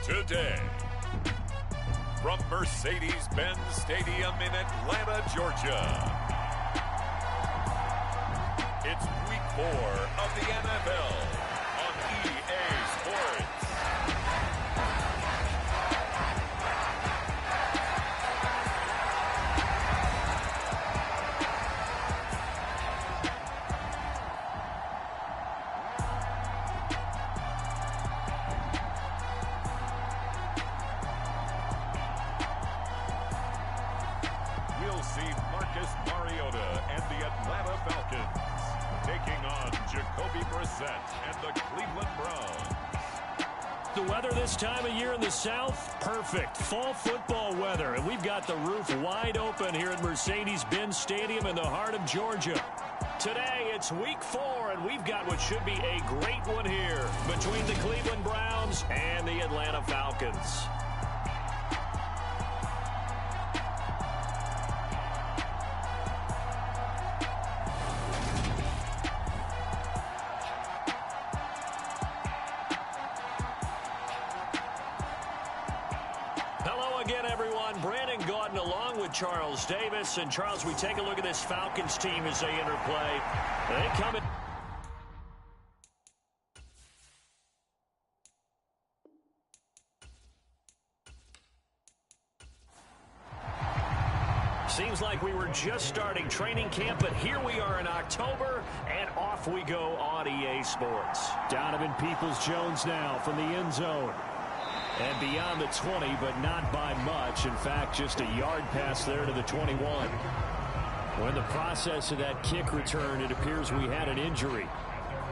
Today, from Mercedes-Benz Stadium in Atlanta, Georgia, it's Week 4 of the NFL on EA Sports. And the Atlanta Falcons taking on Jacoby Brissett and the Cleveland Browns. The weather this time of year in the South, perfect. Fall football weather, and we've got the roof wide open here at Mercedes-Benz Stadium in the heart of Georgia. Today, it's Week 4, and we've got what should be a great one here between the Cleveland Browns and the Atlanta Falcons. Charles Davis. And Charles, we take a look at this Falcons team as they interplay. They come in. Seems like we were just starting training camp, but here we are in October, and off we go on EA Sports. Donovan Peoples-Jones now from the end zone. And beyond the 20, but not by much. In fact, just a yard pass there to the 21. Well, in the process of that kick return, it appears we had an injury.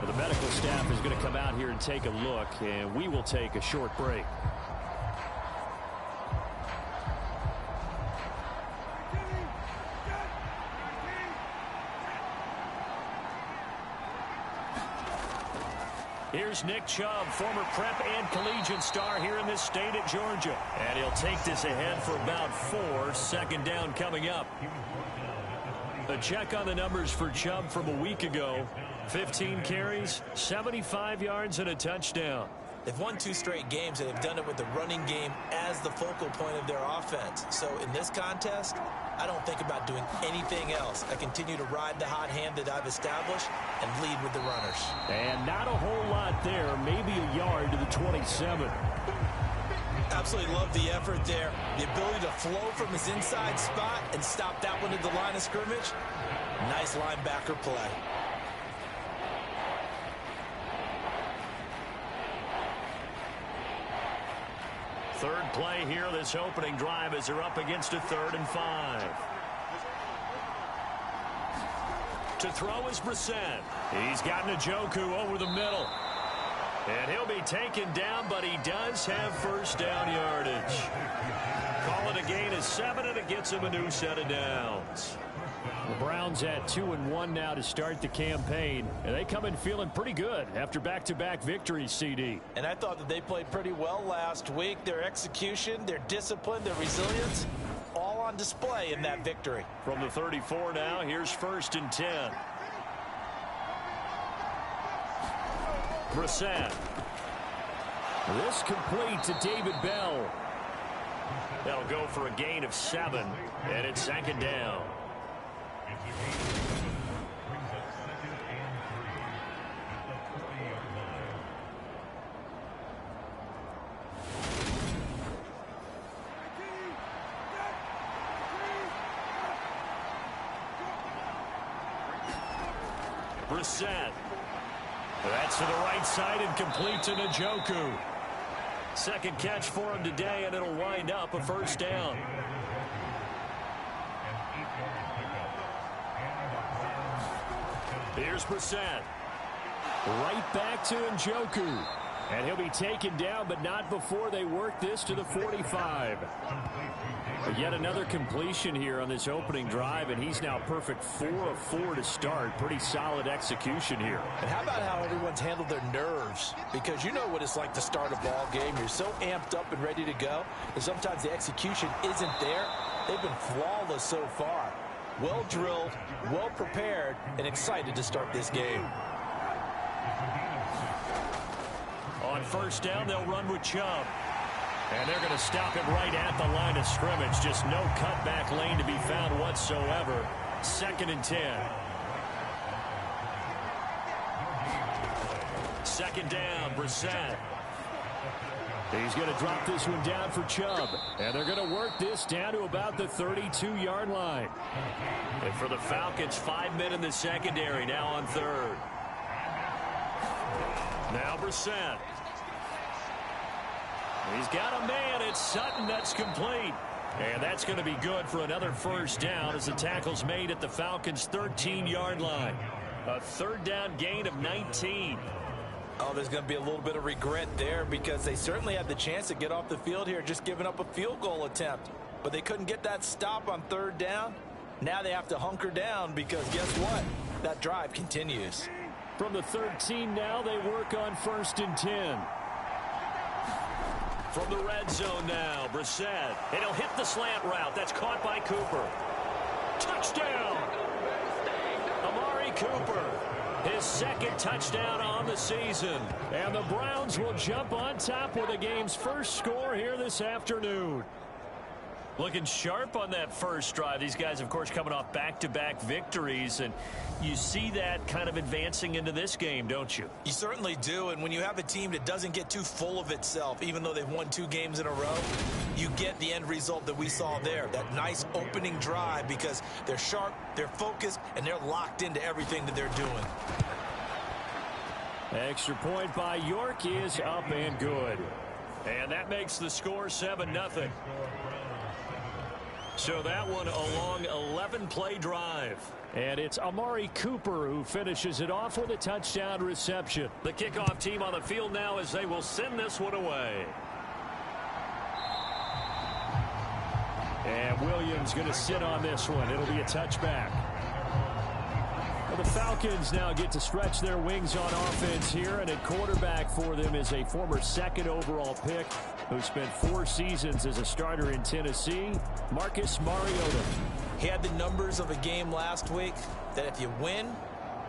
Well, the medical staff is going to come out here and take a look, and we will take a short break. Here's Nick Chubb, former prep and collegiate star here in this state of Georgia. And he'll take this ahead for about 4. Second down coming up. A check on the numbers for Chubb from a week ago. 15 carries, 75 yards, and a touchdown. They've won 2 straight games, and they've done it with the running game as the focal point of their offense. So in this contest, I don't think about doing anything else. I continue to ride the hot hand that I've established and lead with the runners. And not a whole lot there, maybe a yard to the 27. Absolutely love the effort there. The ability to flow from his inside spot and stop that one at the line of scrimmage. Nice linebacker play. Third play here, this opening drive as they're up against a 3rd and 5. To throw is Brissett. He's got Njoku over the middle. And he'll be taken down, but he does have first down yardage. Call it a gain of 7, and it gets him a new set of downs. The Browns at 2-1 now to start the campaign, and they come in feeling pretty good after back-to-back victories, CD. And I thought that they played pretty well last week. Their execution, their discipline, their resilience, all on display in that victory. From the 34 now, here's 1st and 10. Brissett. This complete to David Bell. They'll go for a gain of 7, and it's 2nd down. Brissett. That's to the right side and complete to Njoku. Second catch for him today, and it'll wind up a first down. Here's Brissett. Right back to Njoku. And he'll be taken down, but not before they work this to the 45. Yet another completion here on this opening drive, and he's now perfect 4 of 4 to start. Pretty solid execution here. And how about how everyone's handled their nerves? Because you know what it's like to start a ball game. You're so amped up and ready to go, and sometimes the execution isn't there. They've been flawless so far. Well drilled, well prepared, and excited to start this game. On first down, they'll run with Chubb. And they're going to stop him right at the line of scrimmage. Just no cutback lane to be found whatsoever. 2nd and 10. 2nd down, Brissett. He's going to drop this one down for Chubb. And they're going to work this down to about the 32-yard line. And for the Falcons, 5 men in the secondary now on 3rd. Now Brissett. He's got a man. It's Sutton. That's complete. And that's going to be good for another first down as the tackle's made at the Falcons' 13-yard line. A 3rd down gain of 19. Oh, there's going to be a little bit of regret there because they certainly had the chance to get off the field here, just giving up a field goal attempt. But they couldn't get that stop on 3rd down. Now they have to hunker down because guess what? That drive continues. From the 13 now, they work on 1st and 10. From the red zone now, Brissett. And he'll hit the slant route. That's caught by Cooper. Touchdown! Amari Cooper. His 2nd touchdown on the season. And the Browns will jump on top with the game's first score here this afternoon. Looking sharp on that first drive. These guys, of course, coming off back-to-back victories. And you see that kind of advancing into this game, don't you? You certainly do. And when you have a team that doesn't get too full of itself, even though they've won 2 games in a row, you get the end result that we saw there. That nice opening drive because they're sharp, they're focused, and they're locked into everything that they're doing. Extra point by York is up and good. And that makes the score 7-0. So that one a long 11-play drive. And it's Amari Cooper who finishes it off with a touchdown reception. The kickoff team on the field now as they will send this one away. And Williams going to sit on this one. It'll be a touchback. Well, the Falcons now get to stretch their wings on offense here, and at quarterback for them is a former 2nd overall pick who spent 4 seasons as a starter in Tennessee, Marcus Mariota. He had the numbers of a game last week that if you win,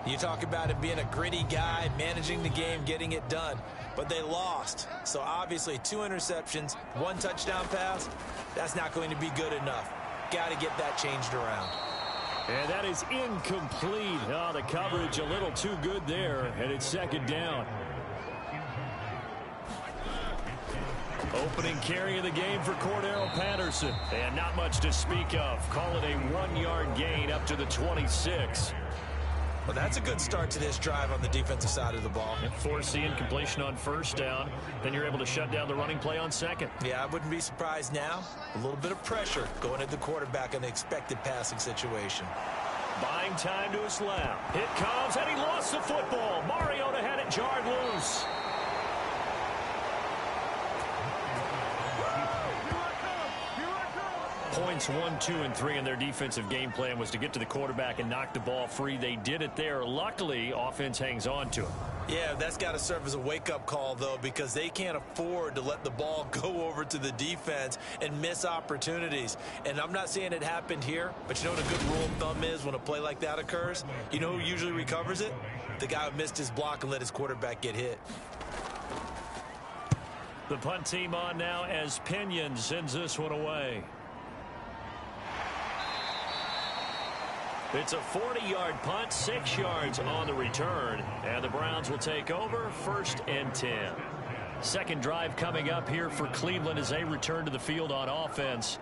you talk about it being a gritty guy, managing the game, getting it done. But they lost. So obviously 2 interceptions, 1 touchdown pass, that's not going to be good enough. Got to get that changed around. And that is incomplete. Oh, the coverage a little too good there, and it's 2nd down. Opening carry of the game for Cordero Patterson. And not much to speak of. Call it a 1-yard gain up to the 26. Well, that's a good start to this drive on the defensive side of the ball. Forcing completion on 1st down. Then you're able to shut down the running play on 2nd. Yeah, I wouldn't be surprised now. A little bit of pressure going at the quarterback in the expected passing situation. Buying time to his left. It comes, and he lost the football. Mariota had it jarred loose. Points 1, 2, and 3 in their defensive game plan was to get to the quarterback and knock the ball free. They did it there. Luckily, offense hangs on to it. Yeah, that's got to serve as a wake-up call, though, because they can't afford to let the ball go over to the defense and miss opportunities. And I'm not saying it happened here, but you know what a good rule of thumb is when a play like that occurs? You know who usually recovers it? The guy who missed his block and let his quarterback get hit. The punt team on now as Pinion sends this one away. It's a 40-yard punt, 6 yards on the return, and the Browns will take over 1st and 10. 2nd drive coming up here for Cleveland as they return to the field on offense.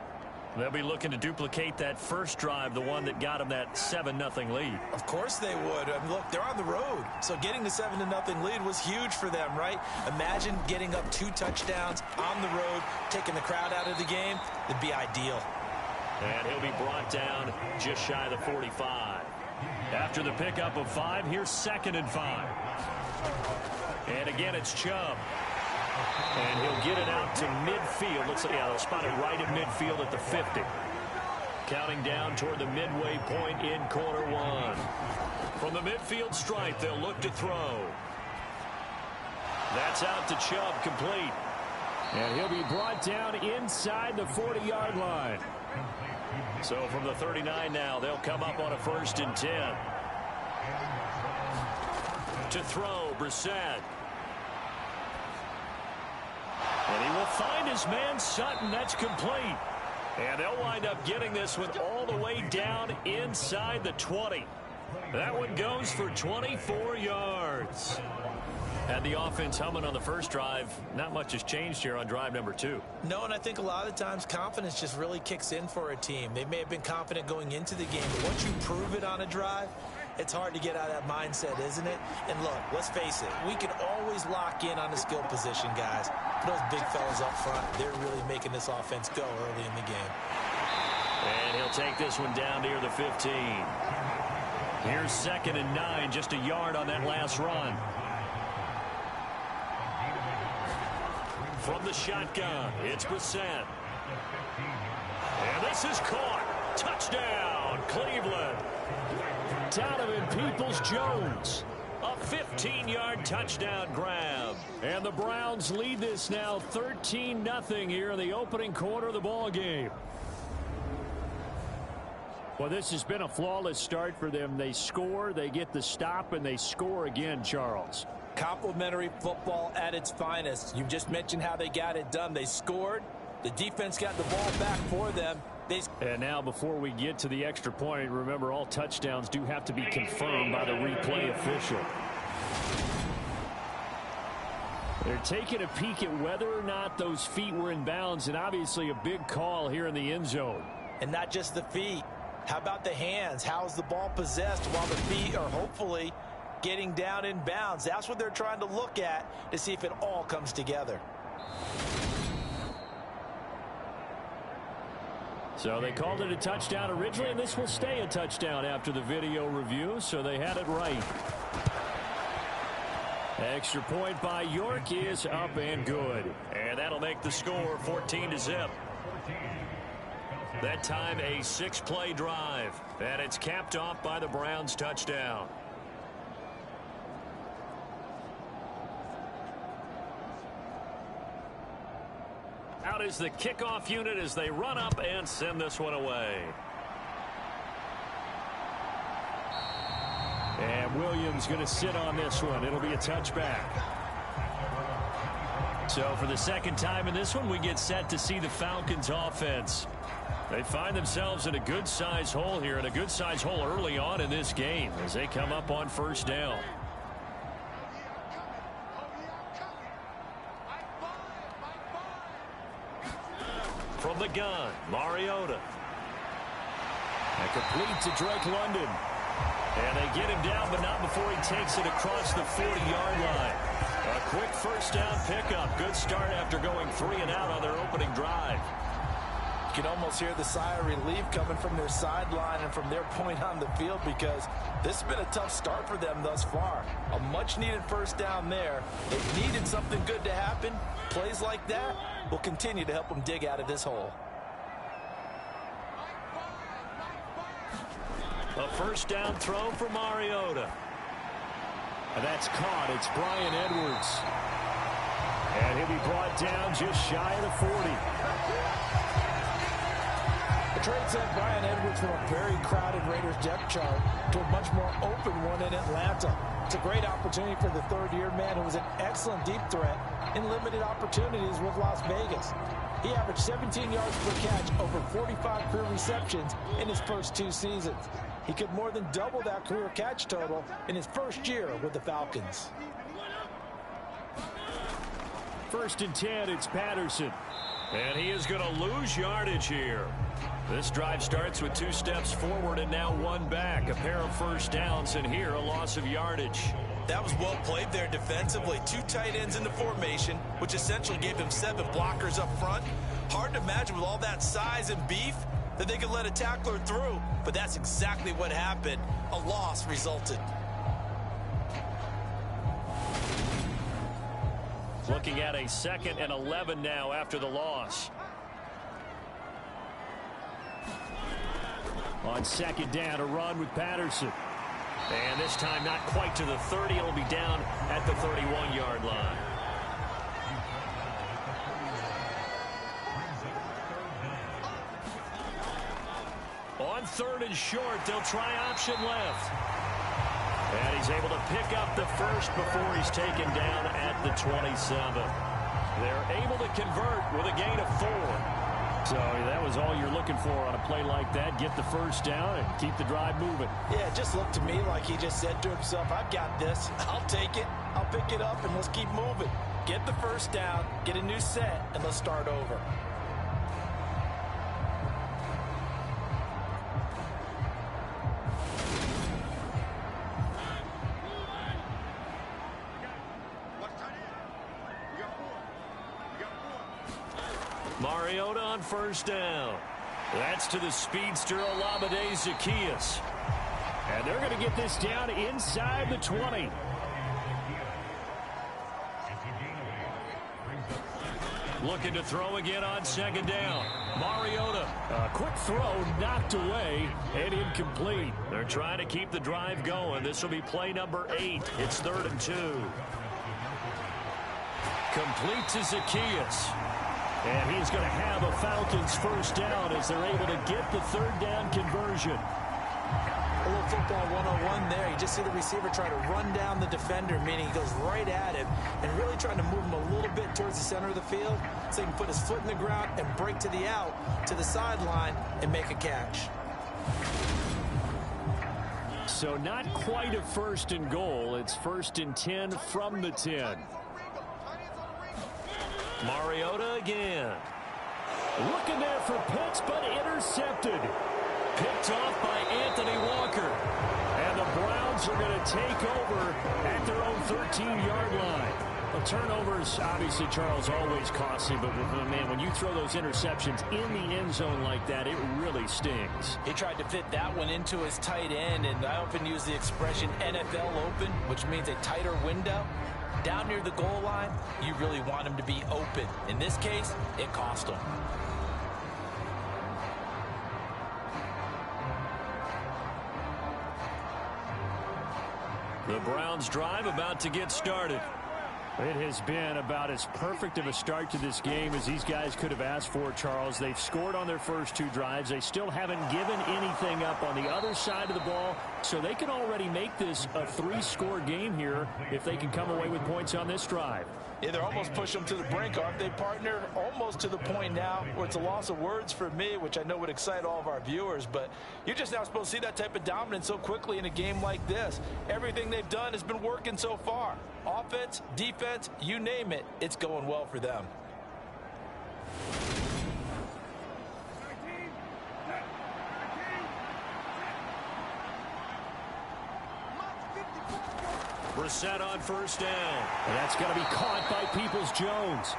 They'll be looking to duplicate that first drive, the one that got them that 7-0 lead. Of course they would. I mean, look, they're on the road, so getting the 7-0 lead was huge for them, right? Imagine getting up 2 touchdowns on the road, taking the crowd out of the game. It'd be ideal. And he'll be brought down just shy of the 45. After the pickup of 5, here's 2nd and 5. And again, it's Chubb. And he'll get it out to midfield. Looks like, yeah, they'll spot it right at midfield at the 50. Counting down toward the midway point in quarter one. From the midfield stripe, they'll look to throw. That's out to Chubb, complete. And he'll be brought down inside the 40-yard line. So from the 39 now, they'll come up on a 1st and 10. To throw, Brissett. And he will find his man, Sutton. That's complete. And they'll wind up getting this one all the way down inside the 20. That one goes for 24 yards. Had the offense humming on the first drive. Not much has changed here on drive number 2. No, and I think a lot of times confidence just really kicks in for a team. They may have been confident going into the game, but once you prove it on a drive, it's hard to get out of that mindset, isn't it? And look, let's face it, we can always lock in on the skill position, guys. But those big fellas up front, they're really making this offense go early in the game. And he'll take this one down near the 15. Here's 2nd and 9, just a yard on that last run. From the shotgun, it's Brissett. And this is caught. Touchdown, Cleveland. Donovan Peoples-Jones. A 15-yard touchdown grab. And the Browns lead this now 13-0 here in the opening quarter of the ball game. Well, this has been a flawless start for them. They score, they get the stop, and they score again, Charles. Complimentary football at its finest. You just mentioned how they got it done. They scored. The defense got the ball back for them. And now before we get to the extra point, remember all touchdowns do have to be confirmed by the replay official. They're taking a peek at whether or not those feet were in bounds, and obviously a big call here in the end zone. And not just the feet. How about the hands? How's the ball possessed while the feet are hopefully getting down in bounds? That's what they're trying to look at to see if it all comes together. So they called it a touchdown originally, and this will stay a touchdown after the video review, so they had it right. Extra point by York is up and good. And that'll make the score 14-0. That time a 6-play drive, and it's capped off by the Browns touchdown. Out is the kickoff unit as they run up and send this one away. And Williams going to sit on this one. It'll be a touchback. So for the second time in this one, we get set to see the Falcons offense. They find themselves in a good-sized hole here, and a good-sized hole early on in this game as they come up on 1st down. From the gun, Mariota. And complete to Drake London. And they get him down, but not before he takes it across the 40-yard line. A quick 1st down pickup. Good start after going 3 and out on their opening drive. You can almost hear the sigh of relief coming from their sideline and from their point on the field, because this has been a tough start for them thus far. A much-needed 1st down there. They needed something good to happen. Plays like that will continue to help them dig out of this hole. A 1st down throw for Mariota. And that's caught. It's Bryan Edwards. And he'll be brought down just shy of the 40. The trade sent Bryan Edwards from a very crowded Raiders depth chart to a much more open one in Atlanta. It's a great opportunity for the 3rd-year man who was an excellent deep threat in limited opportunities with Las Vegas. He averaged 17 yards per catch over 45 career receptions in his first 2 seasons. He could more than double that career catch total in his first year with the Falcons. 1st and 10, it's Patterson. And he is going to lose yardage here. This drive starts with 2 steps forward and now 1 back. A pair of 1st downs, and here a loss of yardage. That was well played there defensively. 2 tight ends in the formation, which essentially gave them 7 blockers up front. Hard to imagine with all that size and beef that they could let a tackler through, but that's exactly what happened. A loss resulted. Looking at a 2nd and 11 now after the loss. On 2nd down, a run with Patterson. And this time not quite to the 30. It'll be down at the 31-yard line. On 3rd and short, they'll try option left. And he's able to pick up the first before he's taken down at the 27. They're able to convert with a gain of 4. So that was all you're looking for on a play like that. Get the first down and keep the drive moving. Yeah, it just looked to me like he just said to himself, I've got this. I'll take it. I'll pick it up, and let's keep moving. Get the first down, get a new set, and let's start over. Mariota on 1st down. That's to the speedster Olamide Zaccheaus. And they're going to get this down inside the 20. Looking to throw again on 2nd down. Mariota. A quick throw knocked away and incomplete. They're trying to keep the drive going. This will be play number 8. It's 3rd and 2. Complete to Zaccheaus. And he's going to have a Falcons first down as they're able to get the 3rd down conversion. A little football 101 there. You just see the receiver try to run down the defender, meaning he goes right at him and really trying to move him a little bit towards the center of the field so he can put his foot in the ground and break to the out, to the sideline, and make a catch. So not quite a 1st and goal. It's 1st and 10 from the 10. Mariota again. Looking there for Pitts, but intercepted. Picked off by Anthony Walker. And the Browns are going to take over at their own 13-yard line. Well, turnovers, obviously, Charles, always costly, but man, when you throw those interceptions in the end zone like that, it really stings. He tried to fit that one into his tight end, and I often use the expression NFL open, which means a tighter window. Down near the goal line, you really want him to be open. In this case, it cost him. The Browns drive about to get started. It has been about as perfect of a start to this game as these guys could have asked for, Charles. They've scored on their first 2 drives. They still haven't given anything up on the other side of the ball, so they can already make this a 3-score game here if they can come away with points on this drive. Yeah, they're almost pushing them to the brink, aren't they, partner? Almost to the point now where it's a loss of words for me, which I know would excite all of our viewers, but you're just not supposed to see that type of dominance so quickly in a game like this. Everything they've done has been working so far. Offense, defense, you name it, it's going well for them. Brissett on 1st down. And that's going to be caught by Peoples-Jones.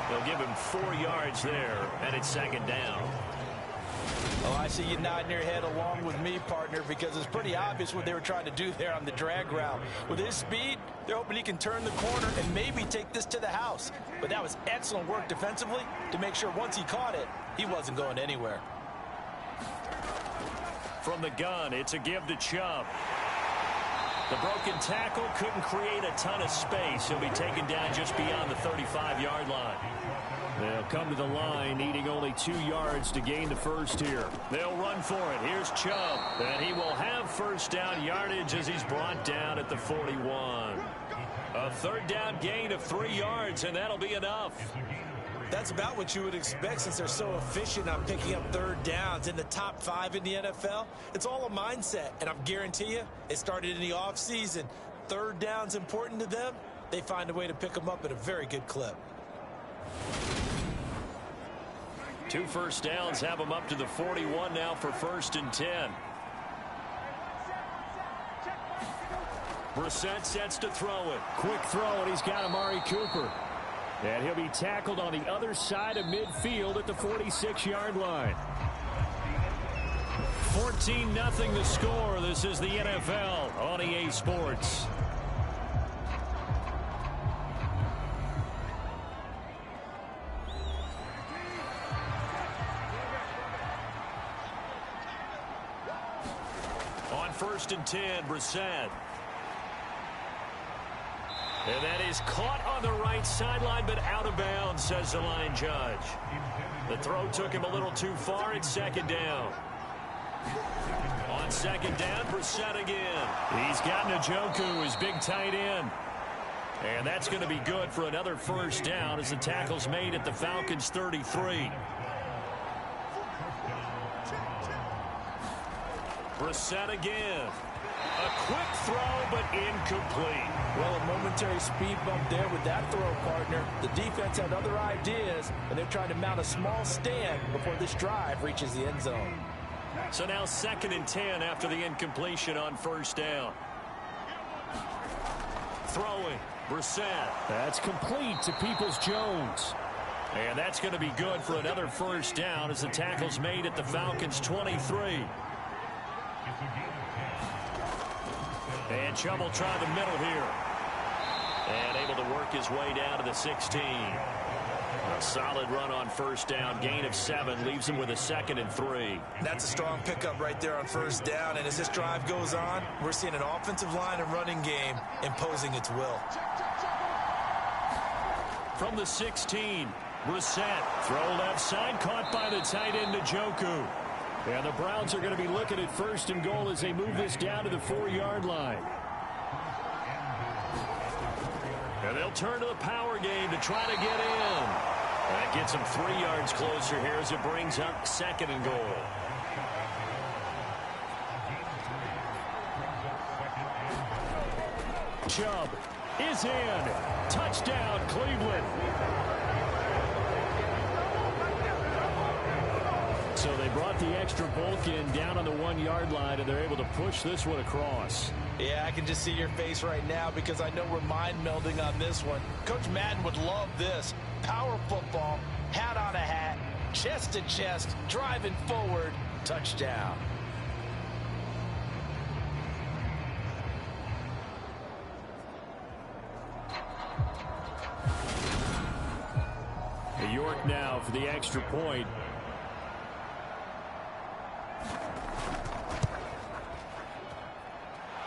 They'll give him 4 yards there, and it's 2nd down. Oh, I see you nodding your head along with me, partner, because it's pretty obvious what they were trying to do there on the drag route. With his speed, they're hoping he can turn the corner and maybe take this to the house. But that was excellent work defensively to make sure once he caught it, he wasn't going anywhere. From the gun, it's a give to Chubb. The broken tackle couldn't create a ton of space. He'll be taken down just beyond the 35-yard line. They'll come to the line, needing only 2 yards to gain the first here. They'll run for it. Here's Chubb. And he will have first down yardage as he's brought down at the 41. A 3rd down gain of 3 yards, and that'll be enough. That's about what you would expect since they're so efficient on picking up 3rd downs in the top 5 in the NFL. It's all a mindset, and I guarantee you it started in the offseason. 3rd down's important to them. They find a way to pick them up at a very good clip. 2 first downs have them up to the 41 now for 1st and 10. Brissett sets to throw it. Quick throw, and he's got Amari Cooper. And he'll be tackled on the other side of midfield at the 46-yard line. 14-0 the score. This is the NFL on EA Sports. first and 10, Brissett. And that is caught on the right sideline, but out of bounds, says the line judge. The throw took him a little too far. It's second down. On second down, Brissett again. He's got Njoku, his big tight end. And that's going to be good for another first down as the tackle's made at the Falcons' 33. Brissett again. A quick throw, but incomplete. Well, a momentary speed bump there with that throw, partner. The defense had other ideas, and they're trying to mount a small stand before this drive reaches the end zone. So now second and 10 after the incompletion on first down. Throwing, Brissett. That's complete to Peoples-Jones. And that's going to be good for another first down as the tackle's made at the Falcons' 23. And Chubb will try the middle here. And able to work his way down to the 16. A solid run on first down. Gain of 7 leaves him with a second and 3. That's a strong pickup right there on first down. And as this drive goes on, we're seeing an offensive line and running game imposing its will. From the 16, Brissett. Throw left side, caught by the tight end Njoku. And the Browns are going to be looking at first and goal as they move this down to the 4-yard line. And they'll turn to the power game to try to get in. That gets them 3 yards closer here as it brings up second and goal. Chubb is in. Touchdown, Cleveland. So they brought the extra bulk in down on the 1-yard line, and they're able to push this one across. Yeah, I can just see your face right now because I know we're mind melding on this one. Coach Madden would love this. Power football, hat on a hat, chest to chest, driving forward, touchdown. York now for the extra point.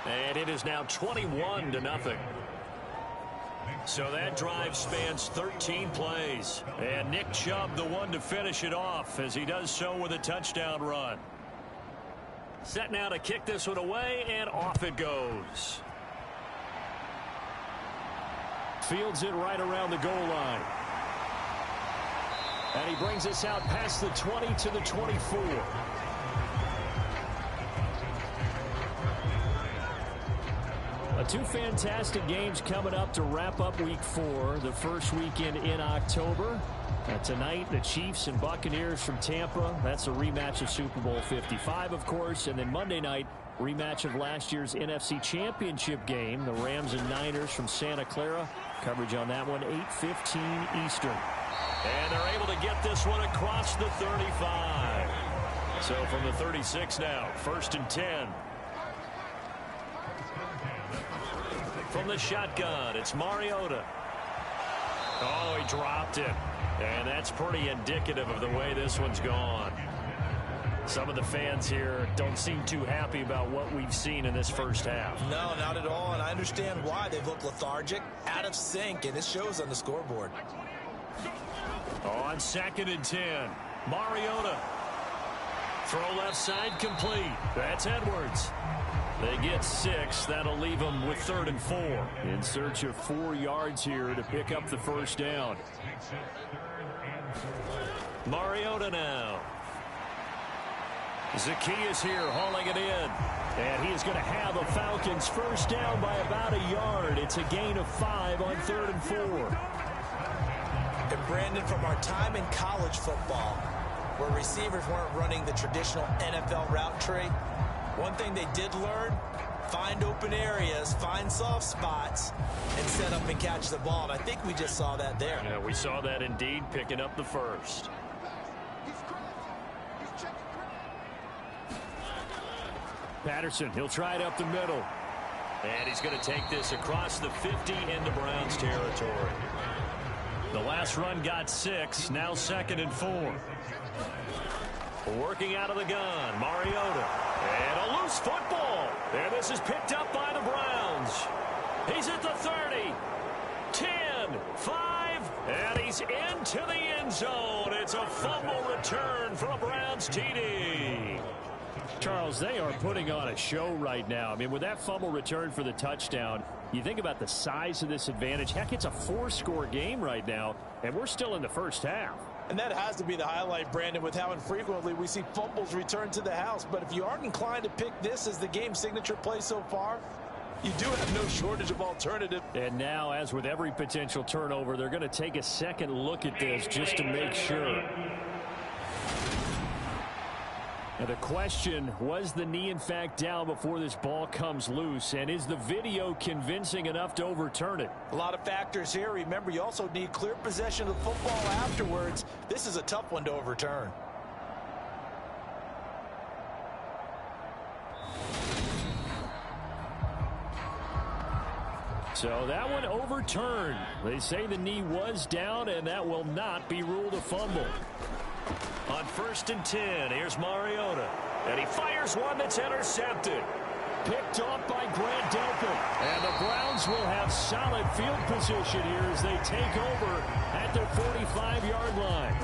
And it is now 21-0. So that drive spans 13 plays. And Nick Chubb, the one to finish it off, as he does so with a touchdown run. Set now to kick this one away, and off it goes. Fields it right around the goal line. And he brings us out past the 20 to the 24. Two fantastic games coming up to wrap up Week 4, the first weekend in October. Tonight, the Chiefs and Buccaneers from Tampa. That's a rematch of Super Bowl 55, of course. And then Monday night, rematch of last year's NFC Championship game, the Rams and Niners from Santa Clara. Coverage on that one, 8:15 Eastern. And they're able to get this one across the 35. So from the 36 now, first and 10. From the shotgun, it's Mariota. Oh, he dropped it. And that's pretty indicative of the way this one's gone. Some of the fans here don't seem too happy about what we've seen in this first half. No, not at all, and I understand why. They've looked lethargic, out of sync, and it shows on the scoreboard. On second and 10, Mariota. Throw left side complete. That's Edwards. They get 6. That'll leave them with 3rd and 4. In search of 4 yards here to pick up the first down. Mariota now. Zacchaeus here hauling it in. And he is going to have a Falcons first down by about a yard. It's a gain of 5 on 3rd and 4. And Brandon, from our time in college football, where receivers weren't running the traditional NFL route tree, one thing they did learn, find open areas, find soft spots, and set up and catch the ball. And I think we just saw that there. Yeah, we saw that indeed, picking up the first. Patterson, he'll try it up the middle. And he's going to take this across the 50 into Browns territory. The last run got 6, now 2nd and 4. Working out of the gun, Mariota. And a loose football. And this is picked up by the Browns. He's at the 30, 10, 5, and he's into the end zone. It's a fumble return for a Browns TD. Charles, they are putting on a show right now. I mean, with that fumble return for the touchdown, you think about the size of this advantage. Heck, it's a 4-score game right now, and we're still in the first half. And that has to be the highlight, Brandon, with how infrequently we see fumbles return to the house. But if you aren't inclined to pick this as the game signature play so far, you do have no shortage of alternative. And now, as with every potential turnover, they're going to take a second look at this just to make sure. Now the question, was the knee in fact down before this ball comes loose? And is the video convincing enough to overturn it? A lot of factors here. Remember, you also need clear possession of the football afterwards. This is a tough one to overturn. So that one overturned. They say the knee was down, and that will not be ruled a fumble. On 1st and 10, here's Mariota. And he fires one that's intercepted. Picked off by Grant Delpit. And the Browns will have solid field position here as they take over at their 45-yard line.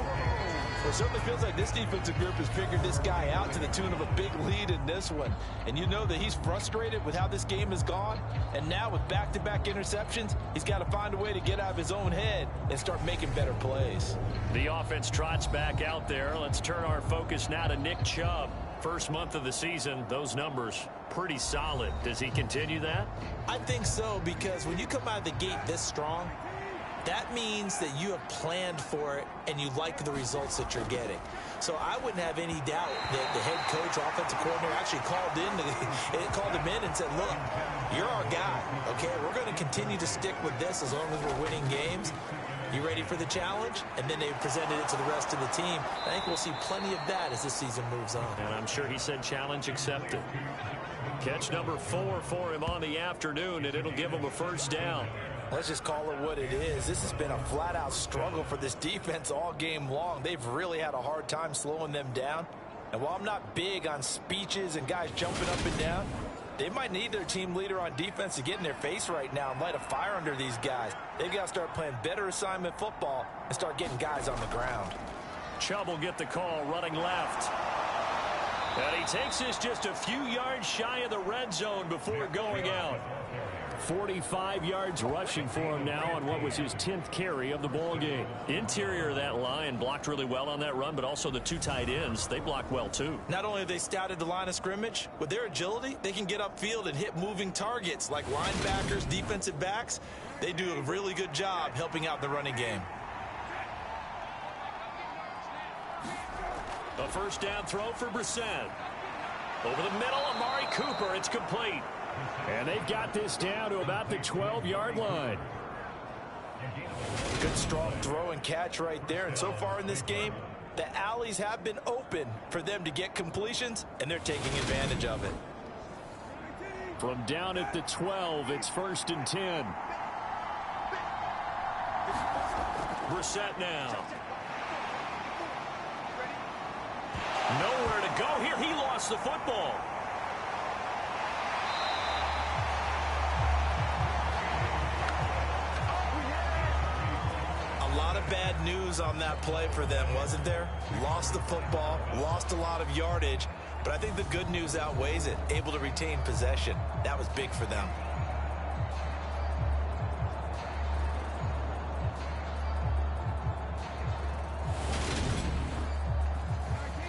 Well, it certainly feels like this defensive group has figured this guy out to the tune of a big lead in this one. And you know that he's frustrated with how this game has gone. And now with back-to-back interceptions, he's got to find a way to get out of his own head and start making better plays. The offense trots back out there. Let's turn our focus now to Nick Chubb. First month of the season, those numbers pretty solid. Does he continue that? I think so, because when you come out of the gate this strong, that means that you have planned for it and you like the results that you're getting. So I wouldn't have any doubt that the head coach, offensive coordinator, actually called him in and said, look, you're our guy, okay? We're going to continue to stick with this as long as we're winning games. You ready for the challenge? And then they presented it to the rest of the team. I think we'll see plenty of that as this season moves on. And I'm sure he said challenge accepted. Catch number 4 for him on the afternoon, and it'll give him a first down. Let's just call it what it is. This has been a flat-out struggle for this defense all game long. They've really had a hard time slowing them down. And while I'm not big on speeches and guys jumping up and down, they might need their team leader on defense to get in their face right now and light a fire under these guys. They've got to start playing better assignment football and start getting guys on the ground. Chubb will get the call running left. And he takes this just a few yards shy of the red zone before going out. 45 yards rushing for him now on what was his 10th carry of the ball game. Interior of that line blocked really well on that run, but also the 2 tight ends, they blocked well too. Not only have they scouted the line of scrimmage, with their agility, they can get upfield and hit moving targets like linebackers, defensive backs. They do a really good job helping out the running game. A first down throw for Brissett. Over the middle, Amari Cooper, it's complete. And they've got this down to about the 12-yard line. Good strong throw and catch right there. And so far in this game, the alleys have been open for them to get completions, and they're taking advantage of it. From down at the 12, it's 1st and 10. Brissett now. Nowhere to go here. He lost the football. A lot of bad news on that play for them, wasn't there? Lost the football, lost a lot of yardage, but I think the good news outweighs it. Able to retain possession. That was big for them.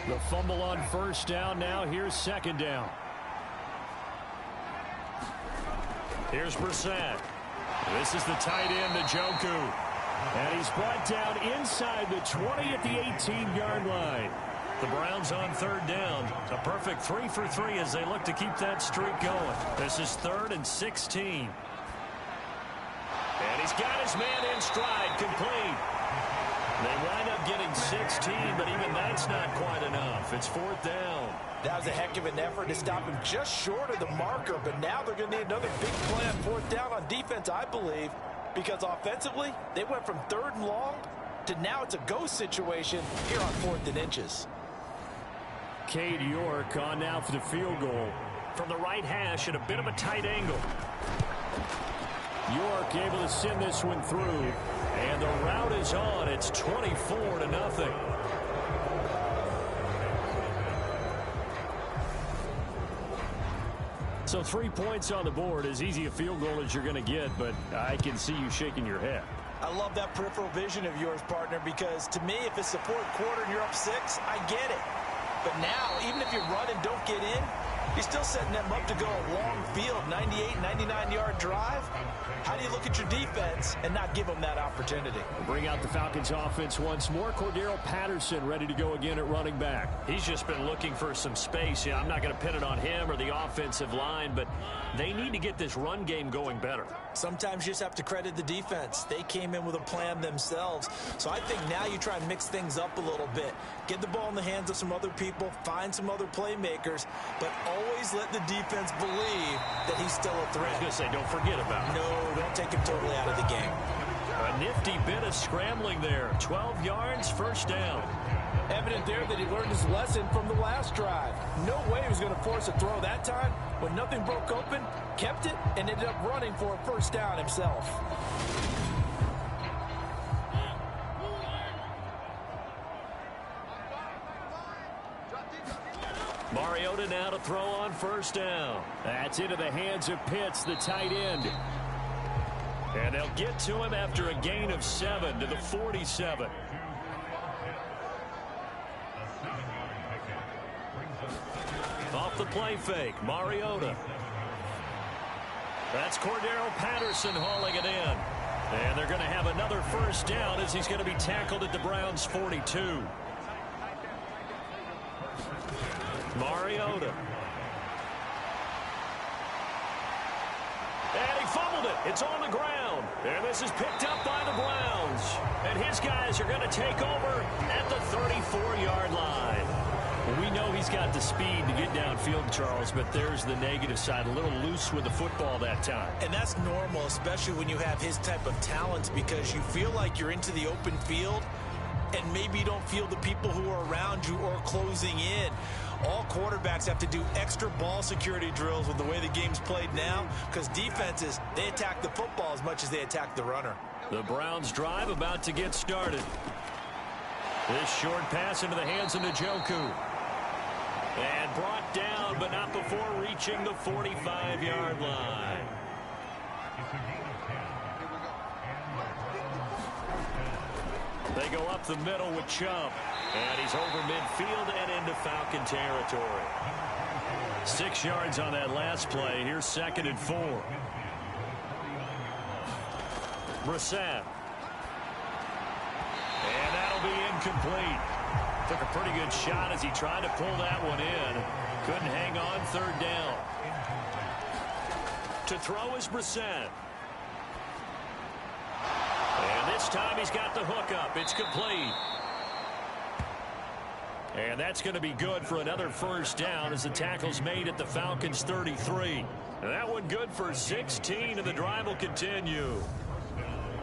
The fumble on first down now. Here's second down. Here's Brissett. This is the tight end, Njoku. And he's brought down inside the 20 at the 18-yard line. The Browns on third down. A perfect 3 for 3 as they look to keep that streak going. This is 3rd and 16. And he's got his man in stride, complete. They wind up getting 16, but even that's not quite enough. It's 4th down. That was a heck of an effort to stop him just short of the marker, but now they're going to need another big play on 4th down on defense, I believe, because offensively, they went from 3rd and long to now it's a go situation here on 4th and inches. Cade York on now for the field goal. from the right hash at a bit of a tight angle. York able to send this one through. And the route is on. It's 24-0. So 3 points on the board, as easy a field goal as you're going to get, but I can see you shaking your head. I love that peripheral vision of yours, partner, because to me, if it's the fourth quarter and you're up 6, I get it. But now, even if you run and don't get in, you're still setting them up to go a long field, 98, 99-yard drive. How do you look at your defense and not give them that opportunity? We'll bring out the Falcons offense once more. Cordero Patterson ready to go again at running back. He's just been looking for some space. Yeah, I'm not going to pin it on him or the offensive line, but they need to get this run game going better. Sometimes you just have to credit the defense. They came in with a plan themselves. So I think now you try and mix things up a little bit. Get the ball in the hands of some other people, find some other playmakers, but always let the defense believe that he's still a threat. I was going to say, don't forget about it. No, don't take him totally out of the game. A nifty bit of scrambling there. 12 yards, first down. Evident there that he learned his lesson from the last drive. No way he was going to force a throw that time. When nothing broke open, kept it, and ended up running for a first down himself. Mariota now to throw on first down. That's into the hands of Pitts, the tight end. And they'll get to him after a gain of 7 to the 47. Off the play fake, Mariota. That's Cordero Patterson hauling it in. And they're going to have another first down as he's going to be tackled at the Browns' 42. Mariota. And he fumbled it. It's on the ground. And this is picked up by the Browns. And his guys are going to take over at the 34-yard line. Well, we know he's got the speed to get downfield, Charles, but there's the negative side. A little loose with the football that time. And that's normal, especially when you have his type of talents, because you feel like you're into the open field and maybe you don't feel the people who are around you or closing in. All quarterbacks have to do extra ball security drills with the way the game's played now, because defenses, they attack the football as much as they attack the runner. The Browns drive about to get started. This short pass into the hands of Njoku. And brought down, but not before reaching the 45-yard line. They go up the middle with Chubb. And he's over midfield and into Falcon territory. 6 yards on that last play. Here's 2nd and 4. Brissett. And that'll be incomplete. Took a pretty good shot as he tried to pull that one in. Couldn't hang on, 3rd down. To throw is Brissett. And this time he's got the hook up. It's complete. And that's going to be good for another first down as the tackle's made at the Falcons' 33. And that one good for 16, and the drive will continue.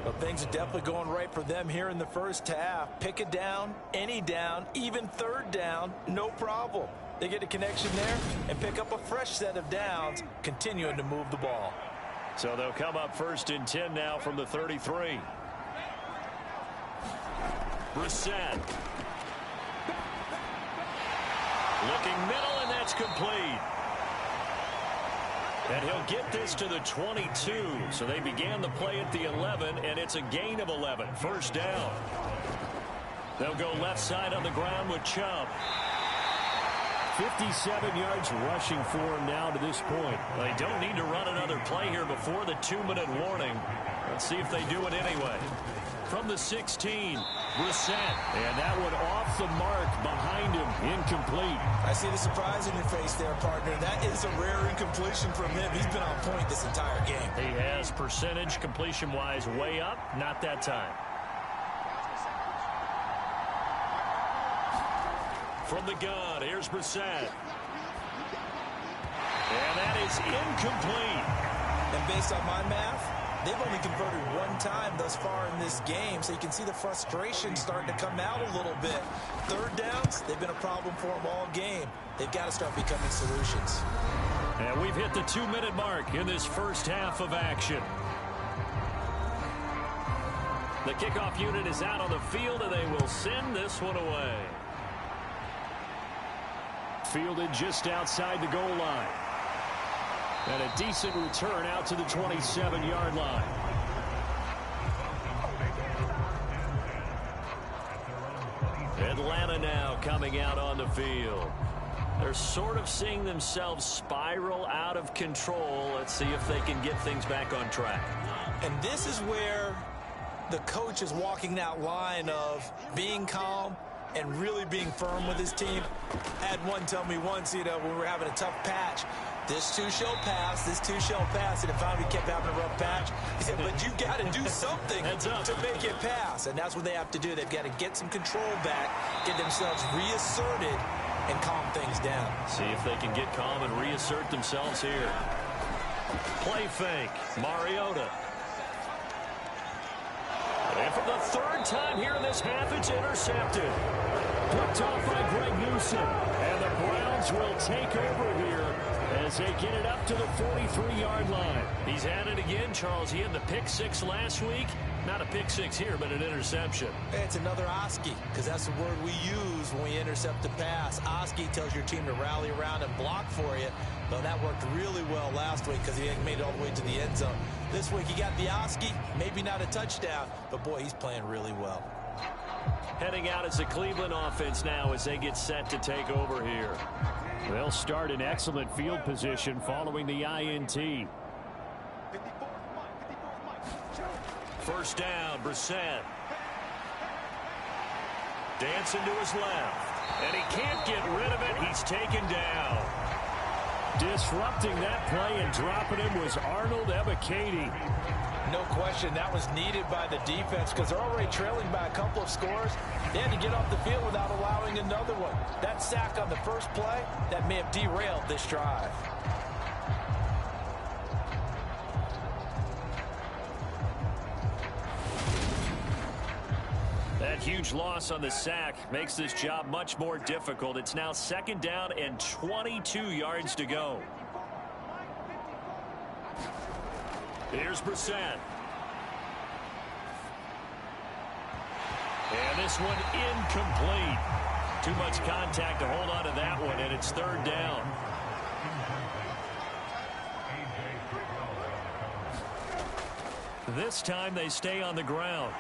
Well, things are definitely going right for them here in the first half. Pick it down, any down, even 3rd down, no problem. They get a connection there and pick up a fresh set of downs, continuing to move the ball. So they'll come up 1st and 10 now from the 33. Brissett. Looking middle, and that's complete. And he'll get this to the 22. So they began the play at the 11, and it's a gain of 11. First down. They'll go left side on the ground with Chubb. 57 yards rushing for him now to this point. They don't need to run another play here before the 2-minute warning. Let's see if they do it anyway. From the 16, Brissett. And that one off the mark behind him. Incomplete. I see the surprise in your face there, partner. That is a rare incompletion from him. He's been on point this entire game. He has percentage completion-wise way up. Not that time. From the gun, here's Brissett. And that is incomplete. And based on my math, they've only converted 1 time thus far in this game, so you can see the frustration starting to come out a little bit. 3rd downs, they've been a problem for them all game. They've got to start becoming solutions. And we've hit the 2-minute mark in this first half of action. The kickoff unit is out on the field, and they will send this one away. Fielded just outside the goal line. And a decent return out to the 27-yard line. Atlanta now coming out on the field. They're sort of seeing themselves spiral out of control. Let's see if they can get things back on track. And this is where the coach is walking that line of being calm and really being firm with his team. I had one tell me once, when we were having a tough patch, this too shall pass, this too shall pass, and if finally kept having a rough patch, he said, but you got to do something to make it pass, and that's what they have to do. They've got to get some control back, get themselves reasserted, and calm things down. See if they can get calm and reassert themselves here. Play fake, Mariota. And for the third time here in this half, it's intercepted. Picked off by Greg Newsom. And the Browns will take over here as they get it up to the 43-yard line. He's had it again, Charles. He had the pick six last week. Not a pick six here, but an interception. It's another Oski, because that's the word we use when we intercept a pass. Oski tells your team to rally around and block for you. Though that worked really well last week because he made it all the way to the end zone. This week he got the Oski, maybe not a touchdown, but boy, he's playing really well. Heading out as the Cleveland offense now as they get set to take over here. They'll start in excellent field position following the INT. First down, Brissett. Dancing to his left. And he can't get rid of it. He's taken down. Disrupting that play and dropping him was Arnold Ebiketie. No question, that was needed by the defense because they're already trailing by a couple of scores. They had to get off the field without allowing another one. That sack on the first play, that may have derailed this drive. That huge loss on the sack makes this job much more difficult. It's now second down and 22 yards to go. Here's Brissett. And this one incomplete. Too much contact to hold on to that one, and it's third down. This time they stay on the ground.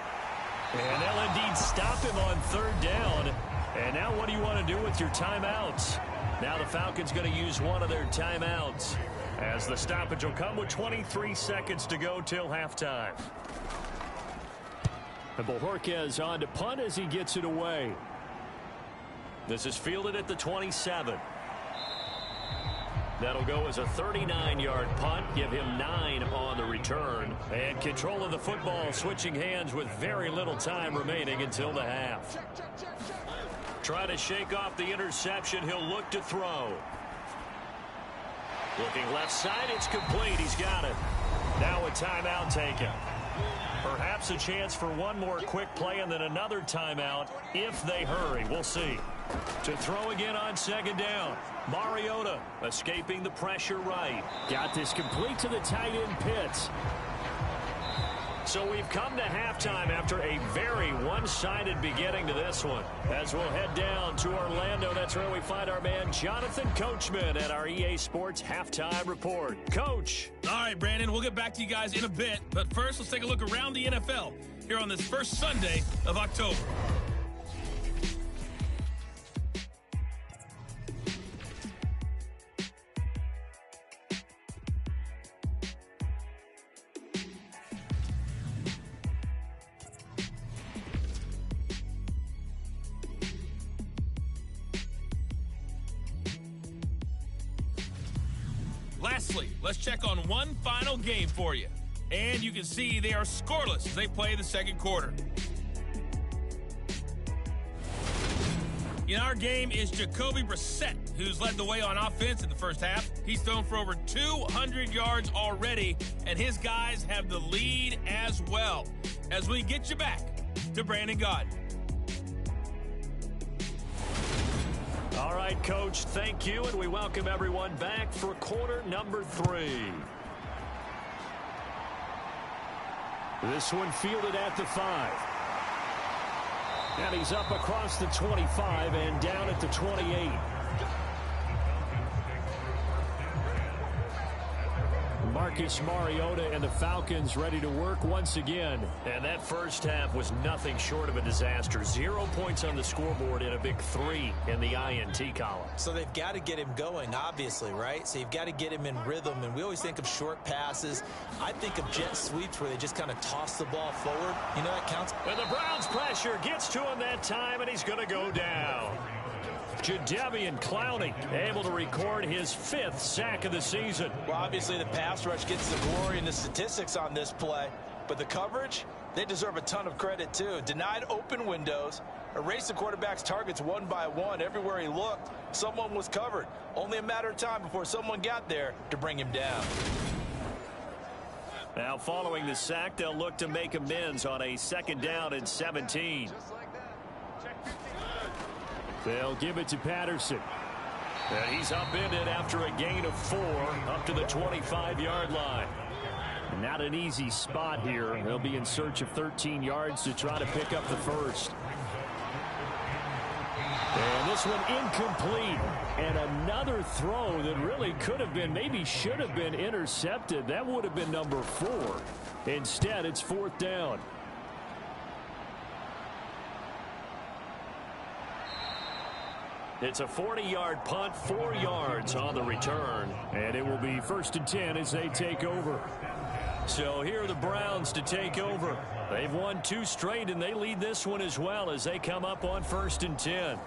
And they'll indeed stop him on third down. And now what do you want to do with your timeouts? Now the Falcons going to use one of their timeouts, as the stoppage will come with 23 seconds to go till halftime. And Bojorquez on to punt as he gets it away. This is fielded at the 27. That'll go as a 39-yard punt, give him 9 on the return. And control of the football switching hands with very little time remaining until the half. Try to shake off the interception. He'll look to throw. Looking left side, it's complete. He's got it. Now a timeout taken. Perhaps a chance for one more quick play and then another timeout if they hurry. We'll see. To throw again on second down. Mariota escaping the pressure right. Got this complete to the tight end Pitts. So we've come to halftime after a very one-sided beginning to this one. As we'll head down to Orlando, that's where we find our man Jonathan Coachman at our EA Sports Halftime Report. Coach. All right, Brandon, we'll get back to you guys in a bit. But first, let's take a look around the NFL here on this first Sunday of October. Lastly, let's check on one final game for you. And you can see they are scoreless as they play the second quarter. In our game is Jacoby Brissett, who's led the way on offense in the first half. He's thrown for over 200 yards already, and his guys have the lead as well. As we get you back to Brandon Gaudin. All right, Coach, thank you, and we welcome everyone back for quarter number 3. This one fielded at the 5. And he's up across the 25 and down at the 28. Marcus Mariota and the Falcons ready to work once again. And that first half was nothing short of a disaster. 0 points on the scoreboard and a big 3 in the INT column. So they've got to get him going, obviously, right? So you've got to get him in rhythm. And we always think of short passes. I think of jet sweeps where they just kind of toss the ball forward. You know that counts. And the Browns pressure gets to him that time, and he's going to go down. Jadeveon Clowney able to record his 5th sack of the season. Well, obviously the pass rush gets the glory and the statistics on this play, but the coverage, they deserve a ton of credit too. Denied open windows, erased the quarterback's targets one by one. Everywhere he looked, someone was covered. Only a matter of time before someone got there to bring him down. Now following the sack, they'll look to make amends on a 2nd down and 17. They'll give it to Patterson. And he's upended after a gain of 4 up to the 25-yard line. Not an easy spot here. They'll be in search of 13 yards to try to pick up the first. And this one incomplete. And another throw that really could have been, maybe should have been intercepted. That would have been number 4. Instead, it's 4th down. It's a 40-yard punt, 4 yards on the return. And it will be 1st and 10 as they take over. So here are the Browns to take over. They've won 2 straight, and they lead this one as well as they come up on 1st and 10.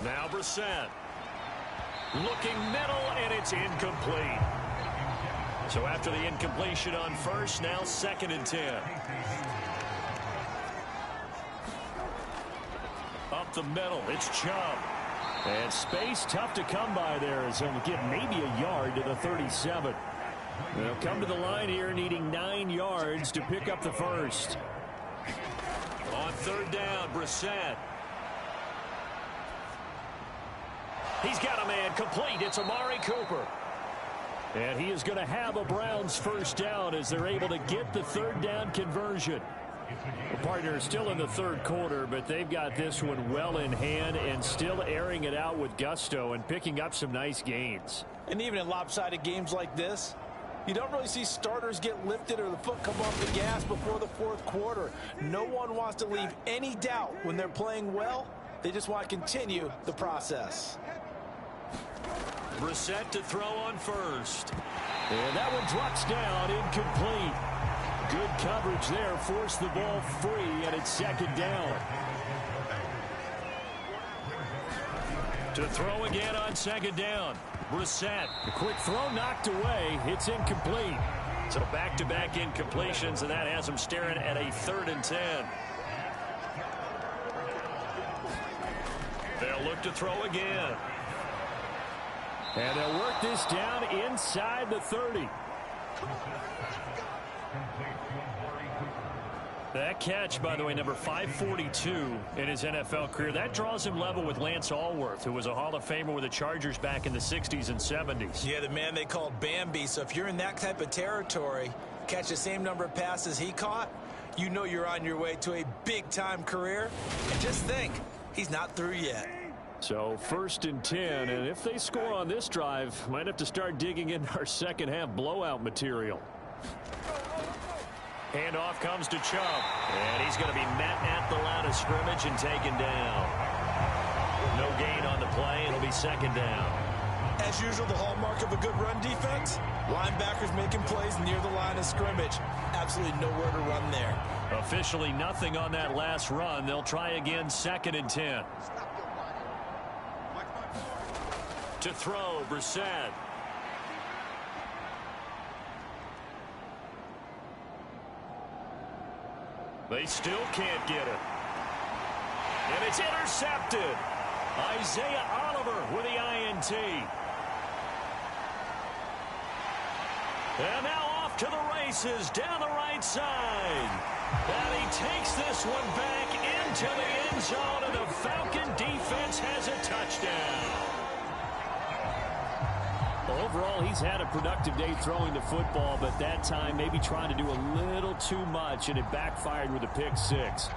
Now Brissett. Looking middle, and it's incomplete. So after the incompletion on first, now 2nd and 10. Up the middle, it's Chubb. And space tough to come by there as he'll get maybe a yard to the 37. They'll come to the line here needing 9 yards to pick up the first. On 3rd down, Brissett. He's got a man complete. It's Amari Cooper. And he is going to have a Browns first down as they're able to get the 3rd down conversion. The partner is still in the 3rd quarter, but they've got this one well in hand and still airing it out with gusto and picking up some nice gains. And even in lopsided games like this, you don't really see starters get lifted or the foot come off the gas before the 4th quarter. No one wants to leave any doubt when they're playing well. They just want to continue the process. Brissett to throw on first. And that one drops down, incomplete. Good coverage there, forced the ball free, and it's 2nd down. To throw again on 2nd down. Brissett, a quick throw knocked away. It's incomplete. So back-to-back incompletions, and that has him staring at a 3rd and 10. They'll look to throw again. And they'll work this down inside the 30. That catch, by the way, number 542 in his NFL career. That draws him level with Lance Allworth, who was a Hall of Famer with the Chargers back in the 60s and 70s. Yeah, the man they called Bambi. So if you're in that type of territory, catch the same number of passes he caught, you know you're on your way to a big-time career. And just think, he's not through yet. So 1st and 10, and if they score on this drive, might have to start digging in our second half blowout material. Handoff comes to Chubb, and he's going to be met at the line of scrimmage and taken down. No gain on the play, it'll be 2nd down. As usual, the hallmark of a good run defense, linebackers making plays near the line of scrimmage. Absolutely nowhere to run there. Officially nothing on that last run. They'll try again, 2nd and 10. To throw, Brissett. They still can't get it. And it's intercepted. Isaiah Oliver with the INT. And now off to the races down the right side. And he takes this one back into the end zone, and the Falcon defense has a touchdown. Overall, he's had a productive day throwing the football, but that time maybe trying to do a little too much, and it backfired with a pick six.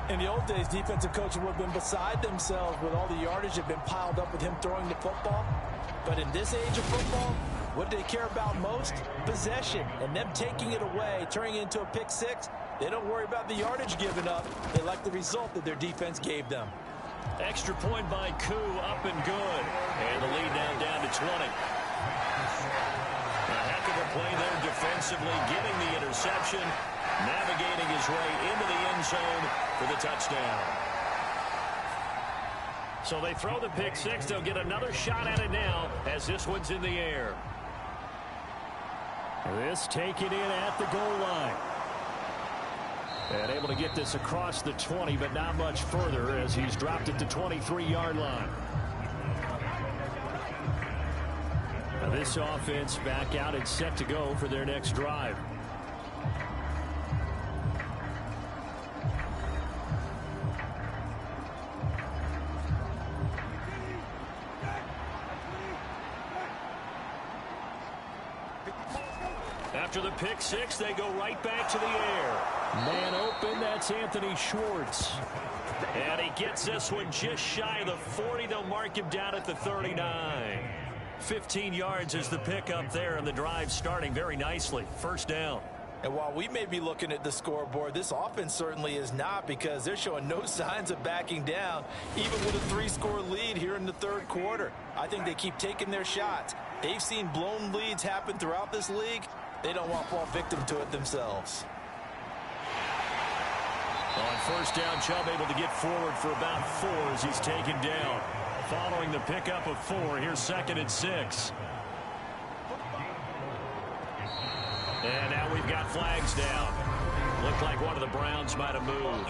In the old days, defensive coaches would have been beside themselves with all the yardage that had been piled up with him throwing the football. But in this age of football, what do they care about most? Possession. And them taking it away, turning it into a pick six, they don't worry about the yardage given up. They like the result that their defense gave them. Extra point by Koo, up and good. And the lead now down to 20. A heck of a play there defensively, getting the interception, navigating his way into the end zone for the touchdown. So they throw the pick six. They'll get another shot at it now as this one's in the air. This taken in at the goal line. And able to get this across the 20, but not much further as he's dropped it to 23-yard line. Now this offense back out and set to go for their next drive. After the pick six, they go right back to the air. Man open, that's Anthony Schwartz. And he gets this one just shy of the 40. They'll mark him down at the 39. 15 yards is the pickup there, and the drive starting very nicely. First down. And while we may be looking at the scoreboard, this offense certainly is not, because they're showing no signs of backing down, even with a 3-score lead here in the third quarter. I think they keep taking their shots. They've seen blown leads happen throughout this league. They don't want to fall victim to it themselves. On first down, Chubb able to get forward for about 4 as he's taken down. Following the pickup of 4, here's 2nd and 6. And now we've got flags down. Looked like one of the Browns might have moved.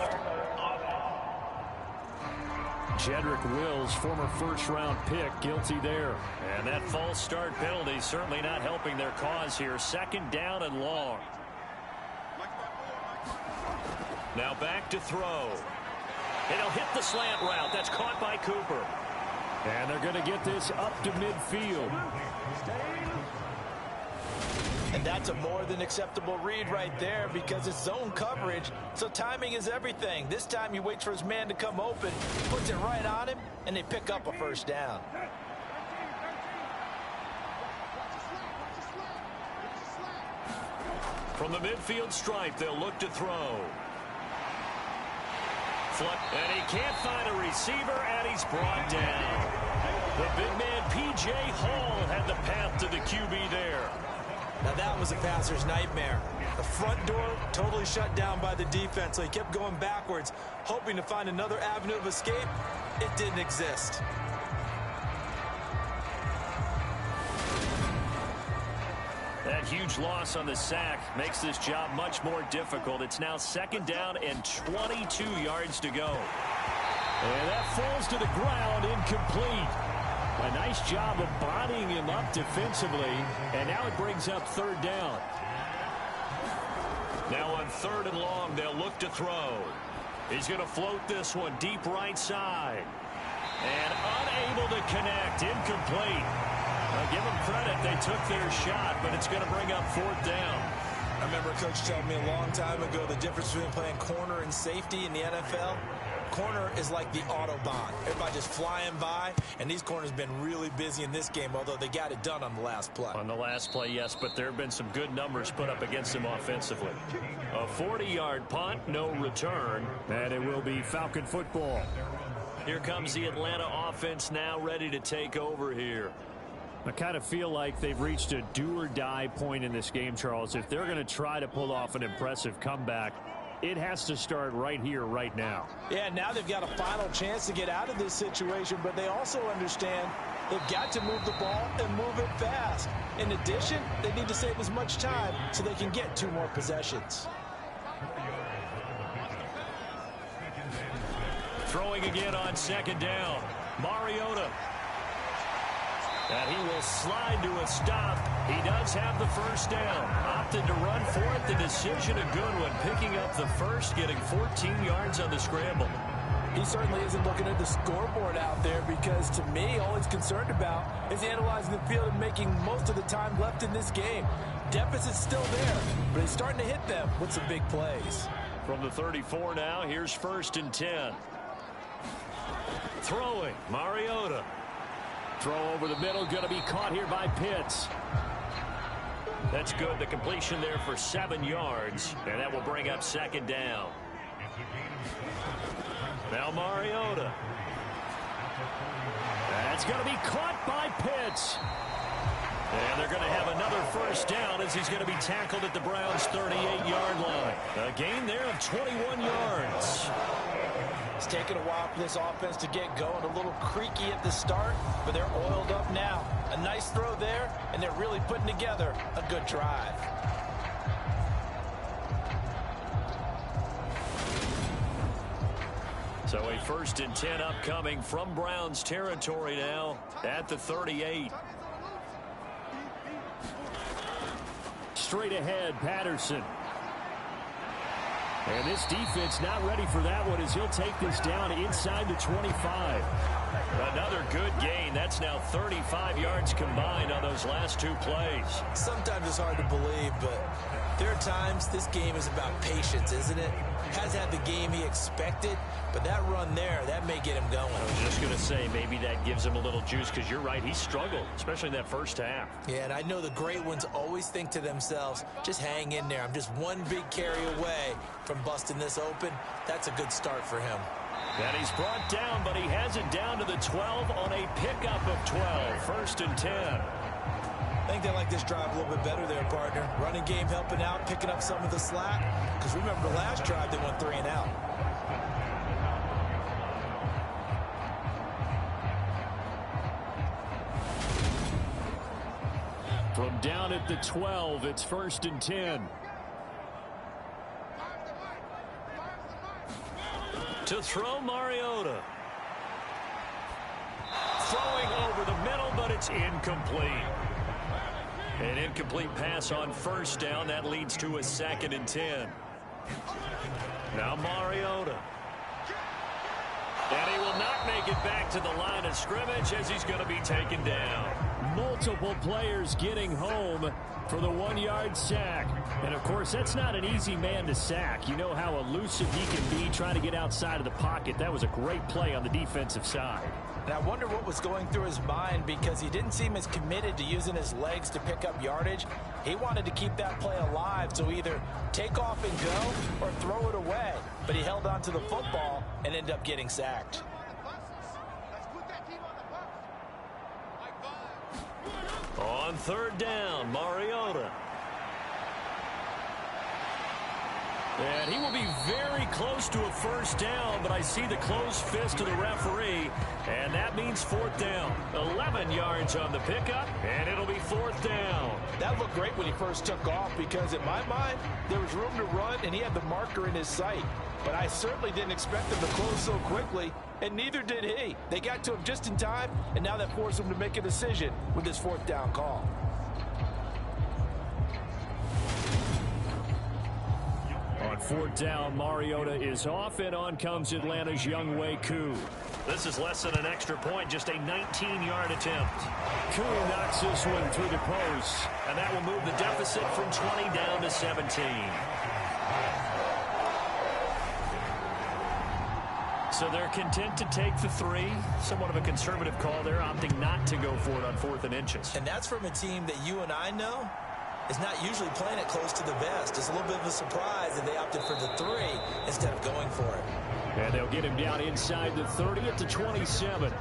Jedrick Wills, former first-round pick, guilty there. And that false start penalty certainly not helping their cause here. 2nd down and long. Now back to throw. And he'll hit the slant route. That's caught by Cooper. And they're going to get this up to midfield. And that's a more than acceptable read right there, because it's zone coverage, so timing is everything. This time he waits for his man to come open, puts it right on him, and they pick up a first down. From the midfield stripe, they'll look to throw. And he can't find a receiver, and he's brought down. The big man, P.J. Hall, had the path to the QB there. Now that was a passer's nightmare. The front door totally shut down by the defense, so he kept going backwards, hoping to find another avenue of escape. It didn't exist. That huge loss on the sack makes this job much more difficult. It's now 2nd down and 22 yards to go. And that falls to the ground, incomplete. A nice job of bodying him up defensively, and now it brings up 3rd down. Now on 3rd and long, they'll look to throw. He's going to float this one deep right side. And unable to connect, incomplete. Now give them credit, they took their shot, but it's going to bring up 4th down. I remember a coach telling me a long time ago the difference between playing corner and safety in the NFL. Corner is like the Autobahn. Everybody just flying by, and these corners have been really busy in this game, although they got it done on the last play. On the last play, yes, but there have been some good numbers put up against them offensively. A 40-yard punt, no return, and it will be Falcon football. Here comes the Atlanta offense now ready to take over here. I kind of feel like they've reached a do-or-die point in this game, Charles. If they're going to try to pull off an impressive comeback, it has to start right here, right now. Yeah, now they've got a final chance to get out of this situation, but they also understand they've got to move the ball and move it fast. In addition, they need to save as much time so they can get 2 more possessions. Throwing again on 2nd down. Mariota. And he will slide to a stop. He does have the first down. Opted to run for it. The decision a good one. Picking up the first, getting 14 yards on the scramble. He certainly isn't looking at the scoreboard out there because, to me, all he's concerned about is analyzing the field and making most of the time left in this game. Deficit's still there, but he's starting to hit them with some big plays. From the 34 now, here's 1st and 10. Throwing, Mariota. Throw over the middle, going to be caught here by Pitts. That's good. The completion there for 7 yards, and that will bring up 2nd down. Now Mariota. That's going to be caught by Pitts. And they're going to have another first down as he's going to be tackled at the Browns' 38-yard line. A gain there of 21 yards. It's taken a while for this offense to get going. A little creaky at the start, but they're oiled up now. A nice throw there, and they're really putting together a good drive. So a 1st and 10 upcoming from Browns territory now at the 38. Straight ahead, Patterson. And this defense not ready for that one as he'll take this down inside the 25. Another good gain. That's now 35 yards combined on those last 2 plays. Sometimes it's hard to believe, but there are times this game is about patience, isn't it? Has had the game he expected, but that run there, that may get him going. I was just going to say maybe that gives him a little juice because you're right, he struggled, especially in that first half. Yeah, and I know the great ones always think to themselves, just hang in there. I'm just one big carry away from busting this open. That's a good start for him. And he's brought down, but he has it down to the 12 on a pickup of 12. 1st and 10. I think they like this drive a little bit better there, partner. Running game helping out, picking up some of the slack. Because remember the last drive, they went 3 and out. From down at the 12, it's 1st and 10. To throw, Mariota. Throwing over the middle, but it's incomplete. An incomplete pass on 1st down. That leads to a 2nd and 10. Now Mariota. And he will not make it back to the line of scrimmage as he's going to be taken down. Multiple players getting home for the 1-yard sack. And, of course, that's not an easy man to sack. You know how elusive he can be trying to get outside of the pocket. That was a great play on the defensive side. And I wonder what was going through his mind because he didn't seem as committed to using his legs to pick up yardage. He wanted to keep that play alive, so either take off and go or throw it away. But he held on to the football and ended up getting sacked. On 3rd down, Mariota. And he will be very close to a first down, but I see the closed fist of the referee, and that means 4th down. 11 yards on the pickup, and it'll be 4th down. That looked great when he first took off because, in my mind, there was room to run, and he had the marker in his sight. But I certainly didn't expect him to close so quickly, and neither did he. They got to him just in time, and now that forced him to make a decision with this 4th down call. On 4th down, Mariota is off, and on comes Atlanta's Younghoe Koo. This is less than an extra point, just a 19-yard attempt. Koo knocks this one through the post, and that will move the deficit from 20 down to 17. So they're content to take the 3. Somewhat of a conservative call there, opting not to go for it on 4th and inches. And that's from a team that you and I know is not usually playing it close to the vest. It's a little bit of a surprise that they opted for the 3 instead of going for it. And they'll get him down inside the 30 at the 27.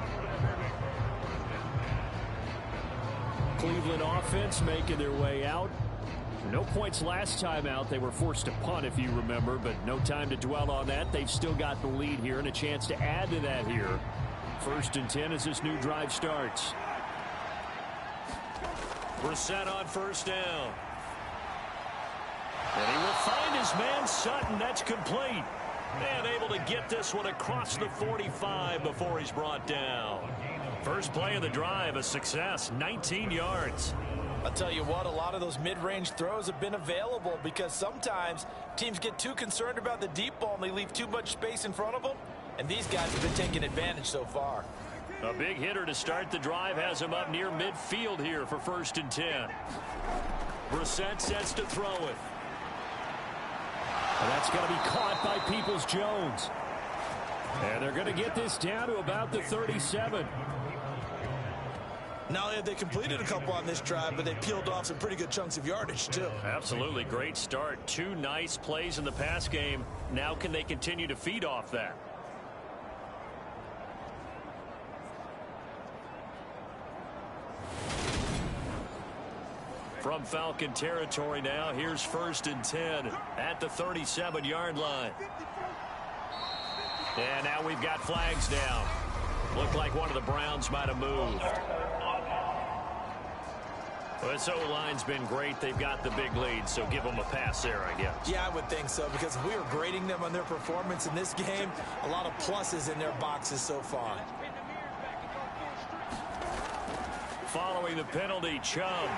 Cleveland offense making their way out. No points last time out. They were forced to punt, if you remember, but no time to dwell on that. They've still got the lead here and a chance to add to that here. 1st and 10 as this new drive starts. Brissett on 1st down. And he will find his man Sutton. That's complete. And able to get this one across the 45 before he's brought down. First play of the drive, a success, 19 yards. I'll tell you what, a lot of those mid-range throws have been available because sometimes teams get too concerned about the deep ball and they leave too much space in front of them. And these guys have been taking advantage so far. A big hitter to start the drive has him up near midfield here for 1st and 10. Brissett sets to throw it. And that's going to be caught by Peoples-Jones. And they're going to get this down to about the 37. Not only have they completed a couple on this drive, but they peeled off some pretty good chunks of yardage, too. Absolutely. Great start. 2 nice plays in the pass game. Now can they continue to feed off that? From Falcon territory now, here's 1st and 10 at the 37-yard line. And now we've got flags down. Looked like one of the Browns might have moved. Well, this O-line's been great. They've got the big lead, so give them a pass there, I guess. Yeah, I would think so, because if we were grading them on their performance in this game, a lot of pluses in their boxes so far. Following the penalty, Chubb.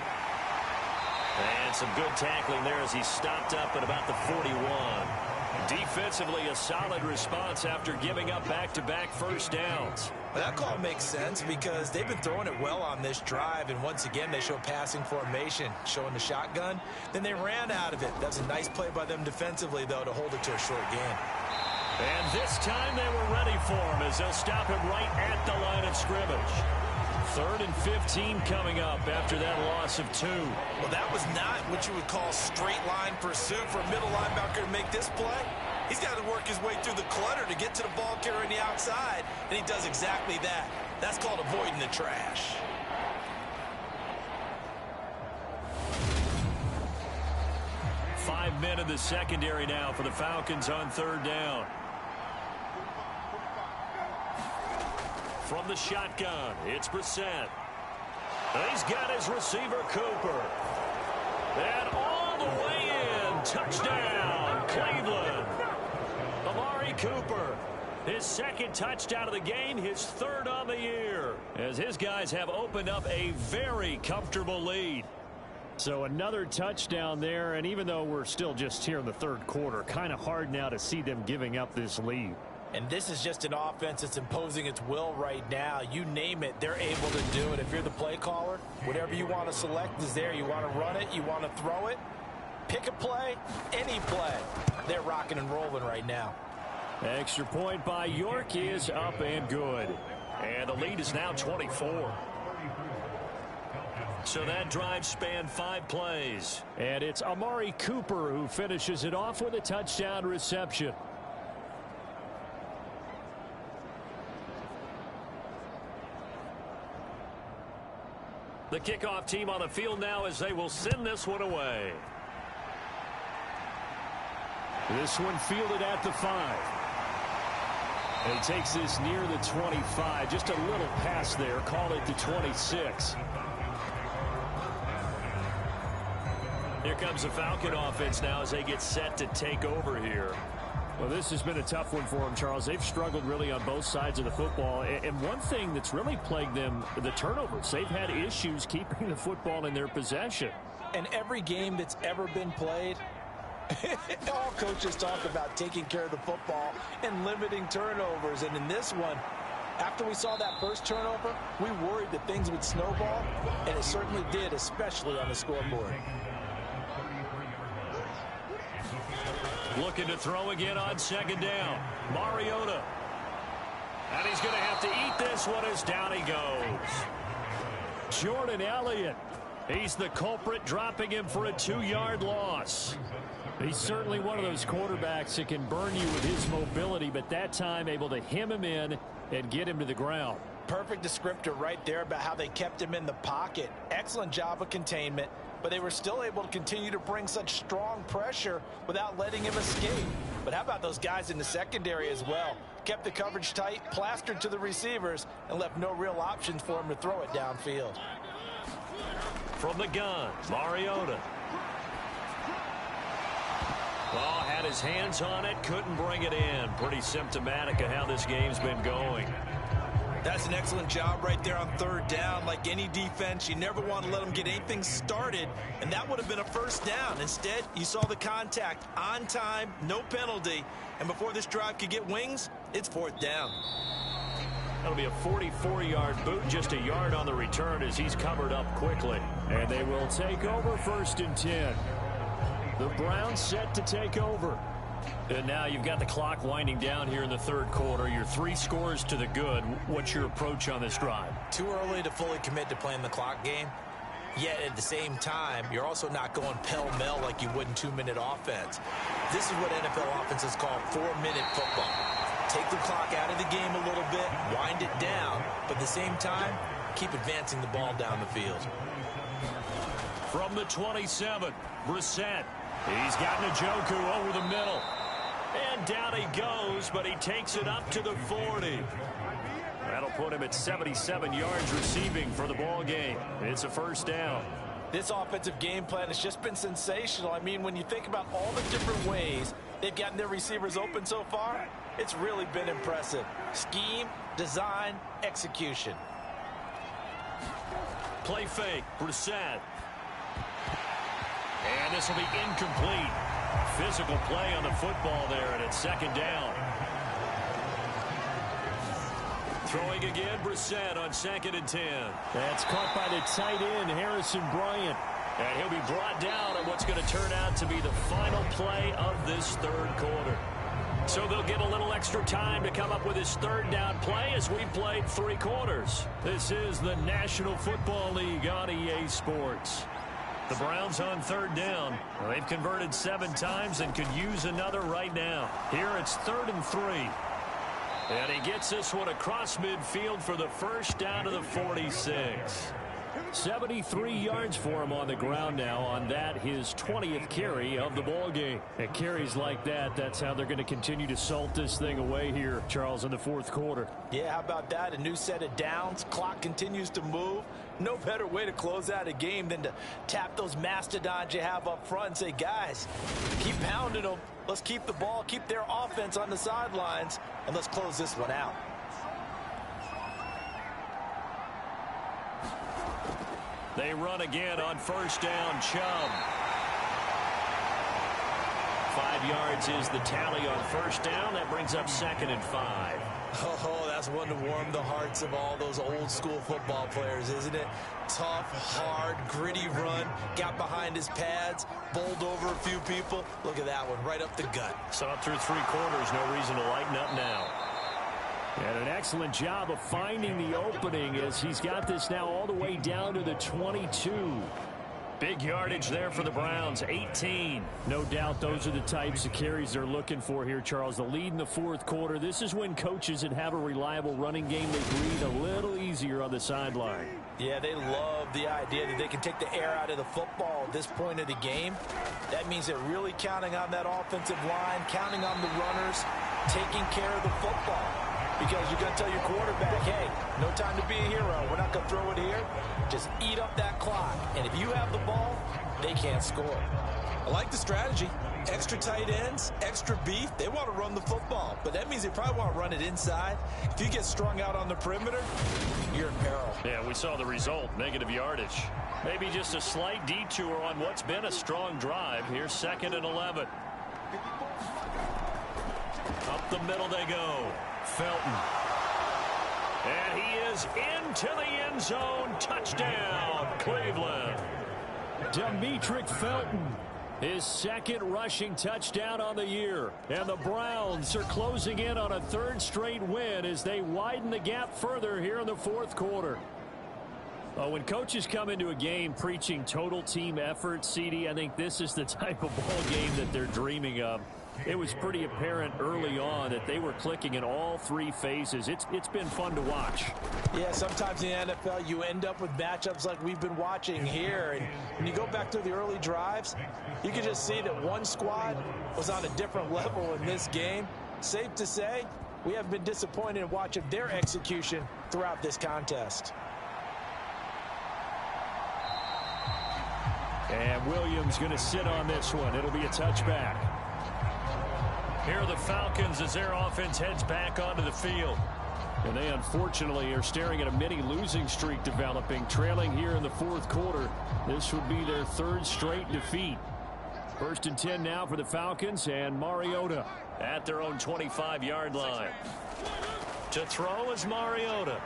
And some good tackling there as he stopped up at about the 41. Defensively, a solid response after giving up back-to-back first downs. Well, that call makes sense because they've been throwing it well on this drive, and once again, they show passing formation, showing the shotgun. Then they ran out of it. That was a nice play by them defensively, though, to hold it to a short gain. And this time they were ready for him as they'll stop him right at the line of scrimmage. 3rd and 15 coming up after that loss of 2. Well, that was not what you would call straight line pursuit for a middle linebacker to make this play. He's got to work his way through the clutter to get to the ball carrier on the outside, and he does exactly that. That's called avoiding the trash. Five men in the secondary now for the Falcons on 3rd down. From the shotgun, it's Brissett. He's got his receiver, Cooper. And all the way in, touchdown, Cleveland. Amari Cooper, his 2nd touchdown of the game, his 3rd on the year, as his guys have opened up a very comfortable lead. So another touchdown there, and even though we're still just here in the 3rd quarter, kind of hard now to see them giving up this lead. And this is just an offense that's imposing its will right now. You name it, they're able to do it. If you're the play caller, whatever you want to select is there. You want to run it, you want to throw it, pick a play, any play. They're rocking and rolling right now. Extra point by York is up and good. And the lead is now 24. So that drive spanned 5 plays. And it's Amari Cooper who finishes it off with a touchdown reception. The kickoff team on the field now as they will send this one away. This one fielded at the 5. And he takes this near the 25. Just a little pass there. Call it the 26. Here comes the Falcon offense now as they get set to take over here. Well, this has been a tough one for them, Charles. They've struggled really on both sides of the football. And one thing that's really plagued them, the turnovers. They've had issues keeping the football in their possession. And every game that's ever been played, all coaches talk about taking care of the football and limiting turnovers. And in this one, after we saw that first turnover, we worried that things would snowball, and it certainly did, especially on the scoreboard. Looking to throw again on 2nd down. Mariota. And he's going to have to eat this one as down he goes. Jordan Elliott. He's the culprit, dropping him for a 2-yard loss. He's certainly one of those quarterbacks that can burn you with his mobility, but that time able to hem him in and get him to the ground. Perfect descriptor right there about how they kept him in the pocket. Excellent job of containment, but they were still able to continue to bring such strong pressure without letting him escape. But how about those guys in the secondary as well? Kept the coverage tight, plastered to the receivers, and left no real options for him to throw it downfield. From the gun, Mariota. Oh, had his hands on it, couldn't bring it in. Pretty symptomatic of how this game's been going. That's an excellent job right there on third down. Like any defense, you never want to let them get anything started, and that would have been a first down. Instead, you saw the contact on time, no penalty, and before this drive could get wings, it's fourth down. That'll be a 44-yard boot, just a yard on the return as he's covered up quickly. And they will take over 1st and 10. The Browns set to take over. And now you've got the clock winding down here in the 3rd quarter. You're 3 scores to the good. What's your approach on this drive? Too early to fully commit to playing the clock game. Yet at the same time, you're also not going pell-mell like you would in 2-minute offense. This is what NFL offenses call 4-minute football. Take the clock out of the game a little bit, wind it down, but at the same time, keep advancing the ball down the field. From the 27, Brissett. He's got Njoku over the middle. And down he goes, but he takes it up to the 40. That'll put him at 77 yards receiving for the ball game. It's a first down. This offensive game plan has just been sensational. I mean, when you think about all the different ways they've gotten their receivers open so far, it's really been impressive. Scheme, design, execution. Play fake, Brissett. And this will be incomplete. Physical play on the football there, and it's 2nd down. Throwing again, Brissett on 2nd and 10. That's caught by the tight end, Harrison Bryant. And he'll be brought down on what's going to turn out to be the final play of this 3rd quarter. So they'll get a little extra time to come up with his 3rd down play as we played 3 quarters. This is the National Football League on EA Sports. The Browns on 3rd down. Well, they've converted 7 times and could use another right now. Here it's 3rd and 3. And he gets this one across midfield for the first down to the 46. 73 yards for him on the ground now on that, his 20th carry of the ball game. And carries like that, that's how they're going to continue to salt this thing away here, Charles, in the 4th quarter. Yeah, how about that? A new set of downs. Clock continues to move. No better way to close out a game than to tap those mastodons you have up front and say, guys, keep pounding them. Let's keep the ball, keep their offense on the sidelines, and let's close this one out. They run again on 1st down, Chubb. 5 yards is the tally on 1st down. That brings up 2nd and 5. Oh, that's one to warm the hearts of all those old school football players, isn't it? Tough, hard, gritty run, got behind his pads, bowled over a few people. Look at that one, right up the gut. So up through 3 quarters, no reason to lighten up now. And an excellent job of finding the opening as he's got this now all the way down to the 22. Big yardage there for the Browns, 18. No doubt those are the types of carries they're looking for here, Charles. The lead in the 4th quarter. This is when coaches that have a reliable running game, they breathe a little easier on the sideline. Yeah, they love the idea that they can take the air out of the football at this point of the game. That means they're really counting on that offensive line, counting on the runners, taking care of the football. Because you're going to tell your quarterback, hey, no time to be a hero. We're not going to throw it here. Just eat up that clock. And if you have the ball, they can't score. I like the strategy. Extra tight ends, extra beef. They want to run the football, but that means they probably want to run it inside. If you get strung out on the perimeter, you're in peril. Yeah, we saw the result, negative yardage. Maybe just a slight detour on what's been a strong drive. Here's 2nd and 11. Up the middle they go. Felton. And he is into the end zone. Touchdown, Cleveland. Demetric Felton, his 2nd rushing touchdown on the year. And the Browns are closing in on a 3rd straight win as they widen the gap further here in the 4th quarter. When coaches come into a game preaching total team effort, CD, I think this is the type of ball game that they're dreaming of. It was pretty apparent early on that they were clicking in all 3 phases. It's been fun to watch. Yeah, sometimes in the NFL you end up with matchups like we've been watching here. And when you go back to the early drives, you can just see that one squad was on a different level in this game. Safe to say, we haven't been disappointed in watching their execution throughout this contest. And Williams going to sit on this one. It'll be a touchback. Here are the Falcons as their offense heads back onto the field. And they unfortunately are staring at a mini losing streak developing, trailing here in the fourth quarter. This would be their third straight defeat. 1st and 10 now for the Falcons, and Mariota at their own 25-yard line. To throw is Mariota.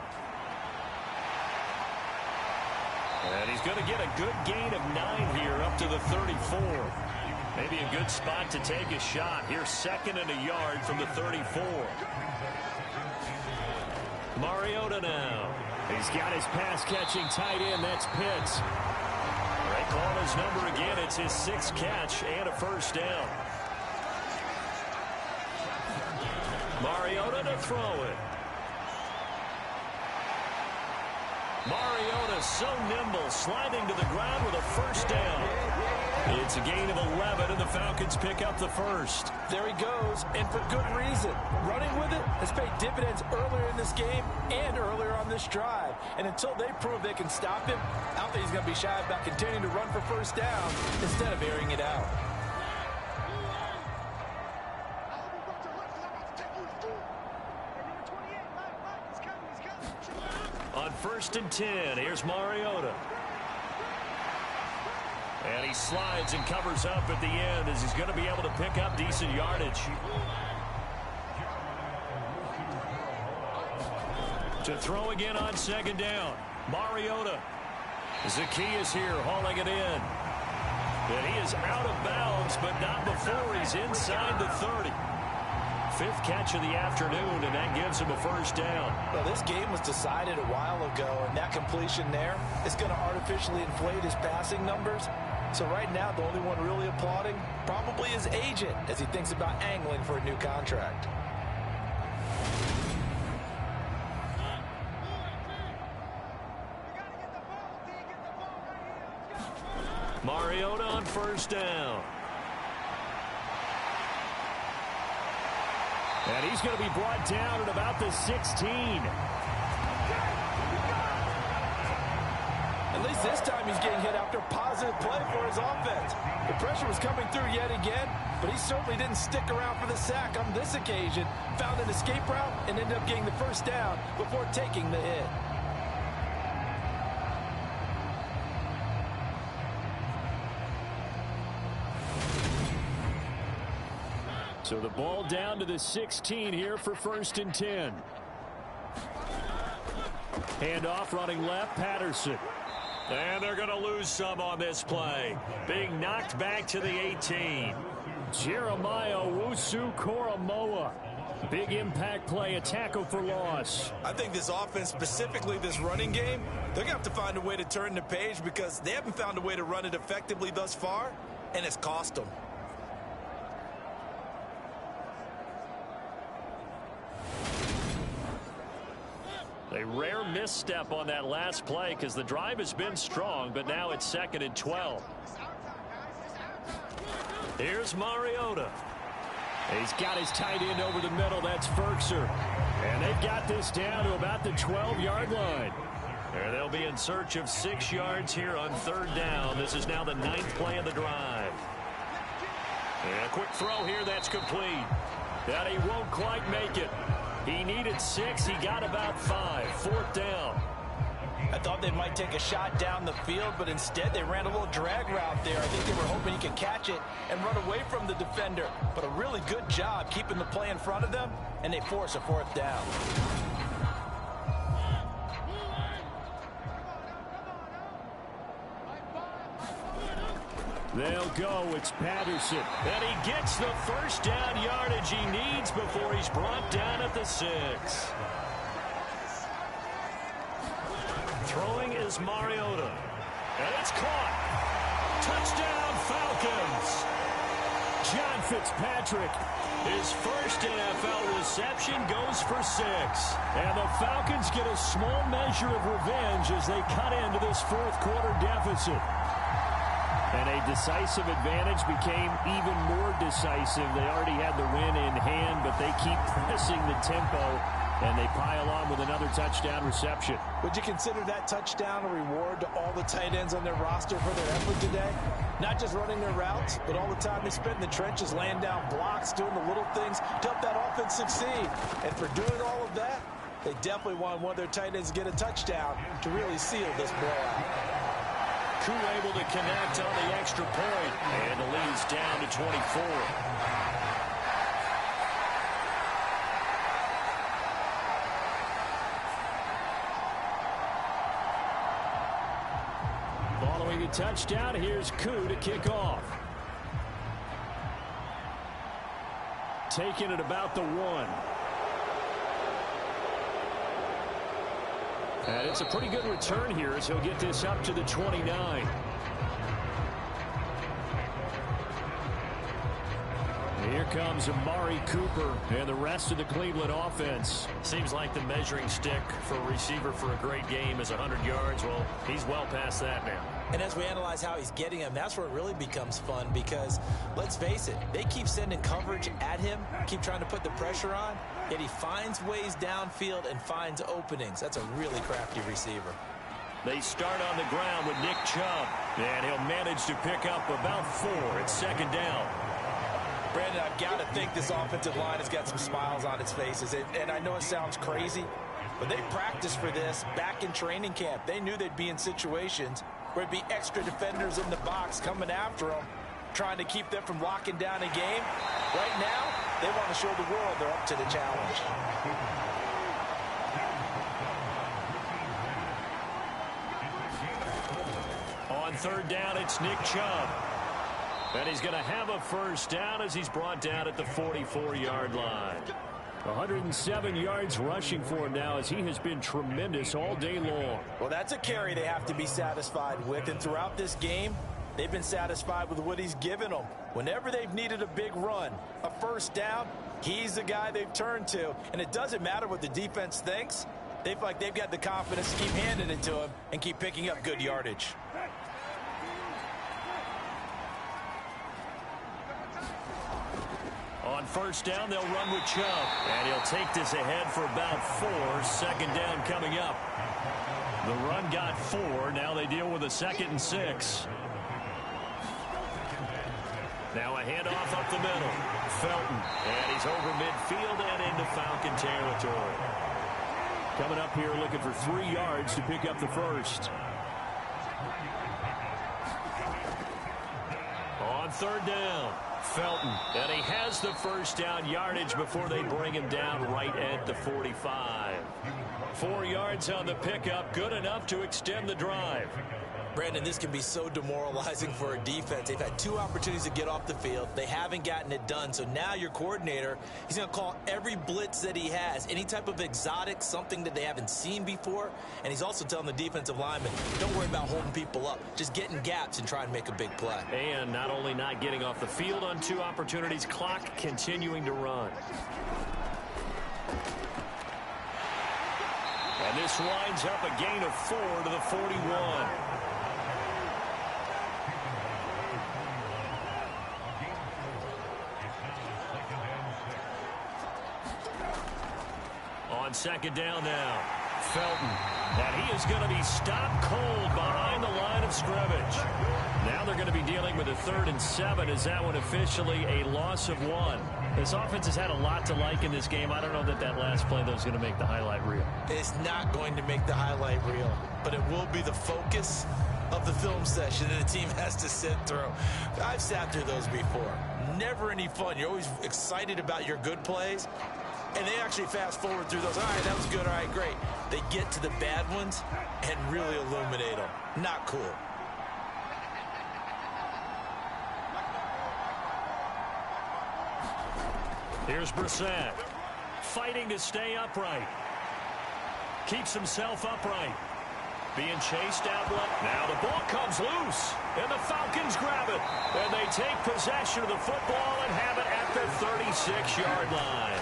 And he's going to get a good gain of 9 here up to the 34. Maybe a good spot to take a shot. Here's 2nd and a yard from the 34. Mariota now. He's got his pass-catching tight end. That's Pitts. They call his number again. It's his 6th catch and a first down. Mariota to throw it. Mariota so nimble, sliding to the ground with a first down. It's a gain of 11, and the Falcons pick up the first. There he goes, and for good reason. Running with it has paid dividends earlier in this game and earlier on this drive. And until they prove they can stop him, I don't think he's going to be shy about continuing to run for first down instead of airing it out. On 1st and 10, here's Mariota. And he slides and covers up at the end as he's going to be able to pick up decent yardage. To throw again on 2nd down. Mariota. Zacchaeus here hauling it in. And he is out of bounds, but not before he's inside the 30. 5th catch of the afternoon, and that gives him a first down. Well, this game was decided a while ago, and that completion there is going to artificially inflate his passing numbers. So right now, the only one really applauding probably his agent as he thinks about angling for a new contract. Mariota on first down. And he's going to be brought down at about the 16. At least this time he's getting hit after a positive play for his offense. The pressure was coming through yet again, but he certainly didn't stick around for the sack on this occasion. Found an escape route and ended up getting the first down before taking the hit. So the ball down to the 16 here for 1st and 10. Handoff running left, Patterson. And they're going to lose some on this play. Being knocked back to the 18. Jeremiah Owusu-Koramoah. Big impact play, a tackle for loss. I think this offense, specifically this running game, they're going to have to find a way to turn the page because they haven't found a way to run it effectively thus far, and it's cost them. A rare misstep on that last play because the drive has been strong, but now it's 2nd and 12. Here's Mariota. He's got his tight end over the middle. That's Ferkser. And they've got this down to about the 12-yard line. And they'll be in search of 6 yards here on 3rd down. This is now the 9th play of the drive. And a quick throw here. That's complete. That he won't quite make it. He needed 6. He got about 5. 4th down. I thought they might take a shot down the field, but instead they ran a little drag route there. I think they were hoping he could catch it and run away from the defender. But a really good job keeping the play in front of them, and they force a 4th down. They'll go. It's Patterson. And he gets the first down yardage he needs before he's brought down at the 6. Throwing is Mariota. And it's caught. Touchdown, Falcons. John Fitzpatrick. His first NFL reception goes for 6. And the Falcons get a small measure of revenge as they cut into this fourth quarter deficit. And a decisive advantage became even more decisive. They already had the win in hand, but they keep pressing the tempo, and they pile on with another touchdown reception. Would you consider that touchdown a reward to all the tight ends on their roster for their effort today? Not just running their routes, but all the time they spent in the trenches, laying down blocks, doing the little things to help that offense succeed. And for doing all of that, They definitely want one of their tight ends to get a touchdown to really seal this blowout. Koo able to connect on the extra point, and the lead's down to 24. Following a touchdown, here's Koo to kick off. Taking it about the 1. And it's a pretty good return here as he'll get this up to the 29. Here comes Amari Cooper and the rest of the Cleveland offense. Seems like the measuring stick for a receiver for a great game is 100 yards. Well, he's well past that now. And as we analyze how he's getting them, that's where it really becomes fun because, let's face it, they keep sending coverage at him, keep trying to put the pressure on, yet he finds ways downfield and finds openings. That's a really crafty receiver. They start on the ground with Nick Chubb, and he'll manage to pick up about 4 at second down. Brandon, I've got to think this offensive line has got some smiles on its faces. And I know it sounds crazy, but they practiced for this back in training camp. They knew they'd be in situations where it'd be extra defenders in the box coming after them, trying to keep them from locking down a game. Right now, they want to show the world they're up to the challenge. On third down, it's Nick Chubb. And he's going to have a first down as he's brought down at the 44-yard line. 107 yards rushing for him now as he has been tremendous all day long. Well, that's a carry they have to be satisfied with. And throughout this game, they've been satisfied with what he's given them. Whenever they've needed a big run, a first down, he's the guy they've turned to. And it doesn't matter what the defense thinks. They feel like they've got the confidence to keep handing it to him and keep picking up good yardage. On first down, they'll run with Chubb. And he'll take this ahead for about 4. Second down coming up. The run got 4. Now they deal with a 2nd and 6. Now a handoff up the middle. Felton. And he's over midfield and into Falcon territory. Coming up here looking for 3 yards to pick up the first. On third down, Felton. And he has the first down yardage before they bring him down right at the 45. 4 yards on the pickup, good enough to extend the drive. Brandon, this can be so demoralizing for a defense. They've had 2 opportunities to get off the field. They haven't gotten it done. So now your coordinator, he's going to call every blitz that he has, any type of exotic, something that they haven't seen before. And he's also telling the defensive lineman, don't worry about holding people up. Just get in gaps and try and make a big play. And not only not getting off the field on 2 opportunities, clock continuing to run. And this winds up a gain of 4 to the 41. On second down now, Felton. And he is going to be stopped cold behind the line of scrimmage. Now they're going to be dealing with a 3rd and 7. Is that one officially a loss of 1? This offense has had a lot to like in this game. I don't know that that last play, though, is going to make the highlight reel. It's not going to make the highlight reel, but it will be the focus of the film session that the team has to sit through. I've sat through those before. Never any fun. You're always excited about your good plays. And they actually fast forward through those. All right, that was good. All right, great. They get to the bad ones and really illuminate them. Not cool. Here's Brissett. Fighting to stay upright. Keeps himself upright. Being chased out left. Now the ball comes loose. And the Falcons grab it. And they take possession of the football and have it at the 36-yard line.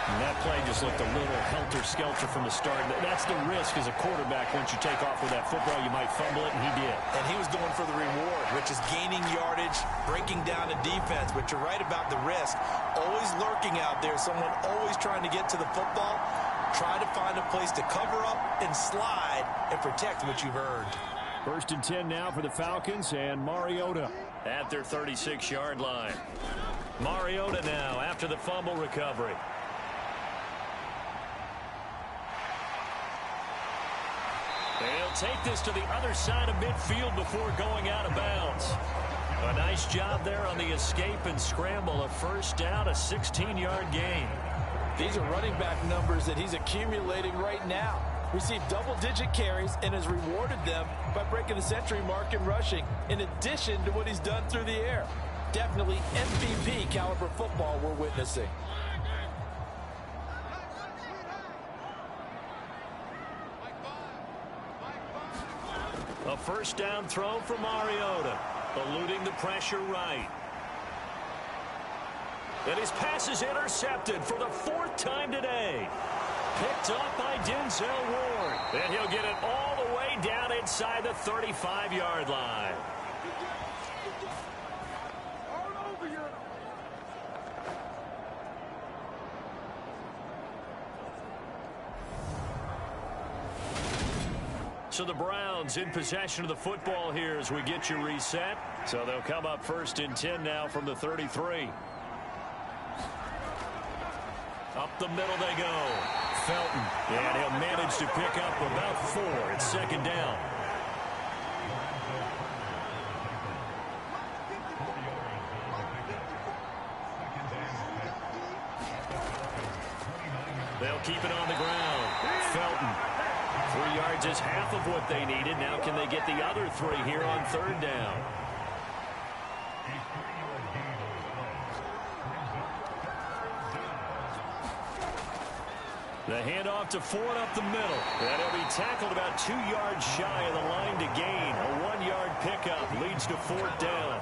And that play just looked a little helter-skelter from the start. That's the risk as a quarterback. Once you take off with that football, you might fumble it, and he did. And he was going for the reward, which is gaining yardage, breaking down the defense. But you're right about the risk. Always lurking out there, someone always trying to get to the football. Try to find a place to cover up and slide and protect what you've earned. 1st and 10 now for the Falcons, and Mariota at their 36-yard line. Mariota now after the fumble recovery. They'll take this to the other side of midfield before going out of bounds. A nice job there on the escape and scramble. A first down, a 16-yard gain. These are running back numbers that he's accumulating right now. Received double-digit carries and has rewarded them by breaking the century mark in rushing, in addition to what he's done through the air. Definitely MVP caliber football we're witnessing. A first down throw for Mariota, eluding the pressure right. And his pass is intercepted for the 4th time today. Picked up by Denzel Ward. And he'll get it all the way down inside the 35-yard line. So the Browns in possession of the football here as we get you reset. So they'll come up 1st and 10 now from the 33. Up the middle they go. Felton. And he'll manage to pick up about 4. It's 2nd down. They'll keep it on the ground. Felton. 3 yards is half of what they needed. Now can they get the other 3 here on 3rd down? The handoff to Ford up the middle. And he'll be tackled about 2 yards shy of the line to gain. A 1-yard pickup leads to 4th down.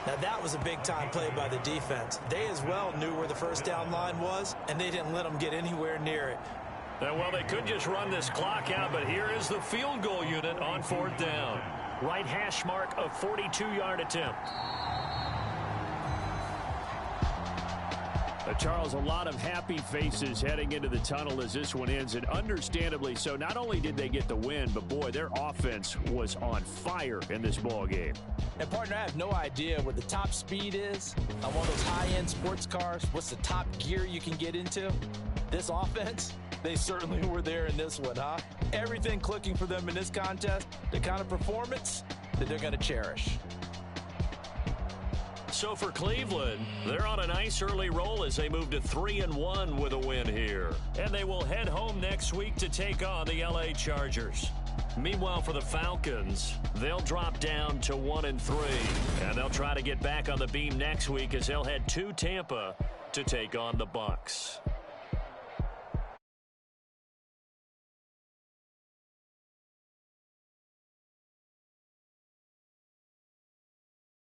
Now that was a big-time play by the defense. They as well knew where the first down line was, and they didn't let them get anywhere near it. Well, they could just run this clock out, but here is the field goal unit on 4th down. Right hash mark, a 42-yard attempt. Charles, a lot of happy faces heading into the tunnel as this one ends, and understandably so. Not only did they get the win, but boy, their offense was on fire in this ball game. And partner, I have no idea what the top speed is on one of those high-end sports cars. What's the top gear you can get into? This offense, they certainly were there in this one, huh? Everything clicking for them in this contest, the kind of performance that they're going to cherish. So for Cleveland, they're on a nice early roll as they move to 3-1 with a win here. And they will head home next week to take on the LA Chargers. Meanwhile, for the Falcons, they'll drop down to 1-3. And they'll try to get back on the beam next week as they'll head to Tampa to take on the Bucs.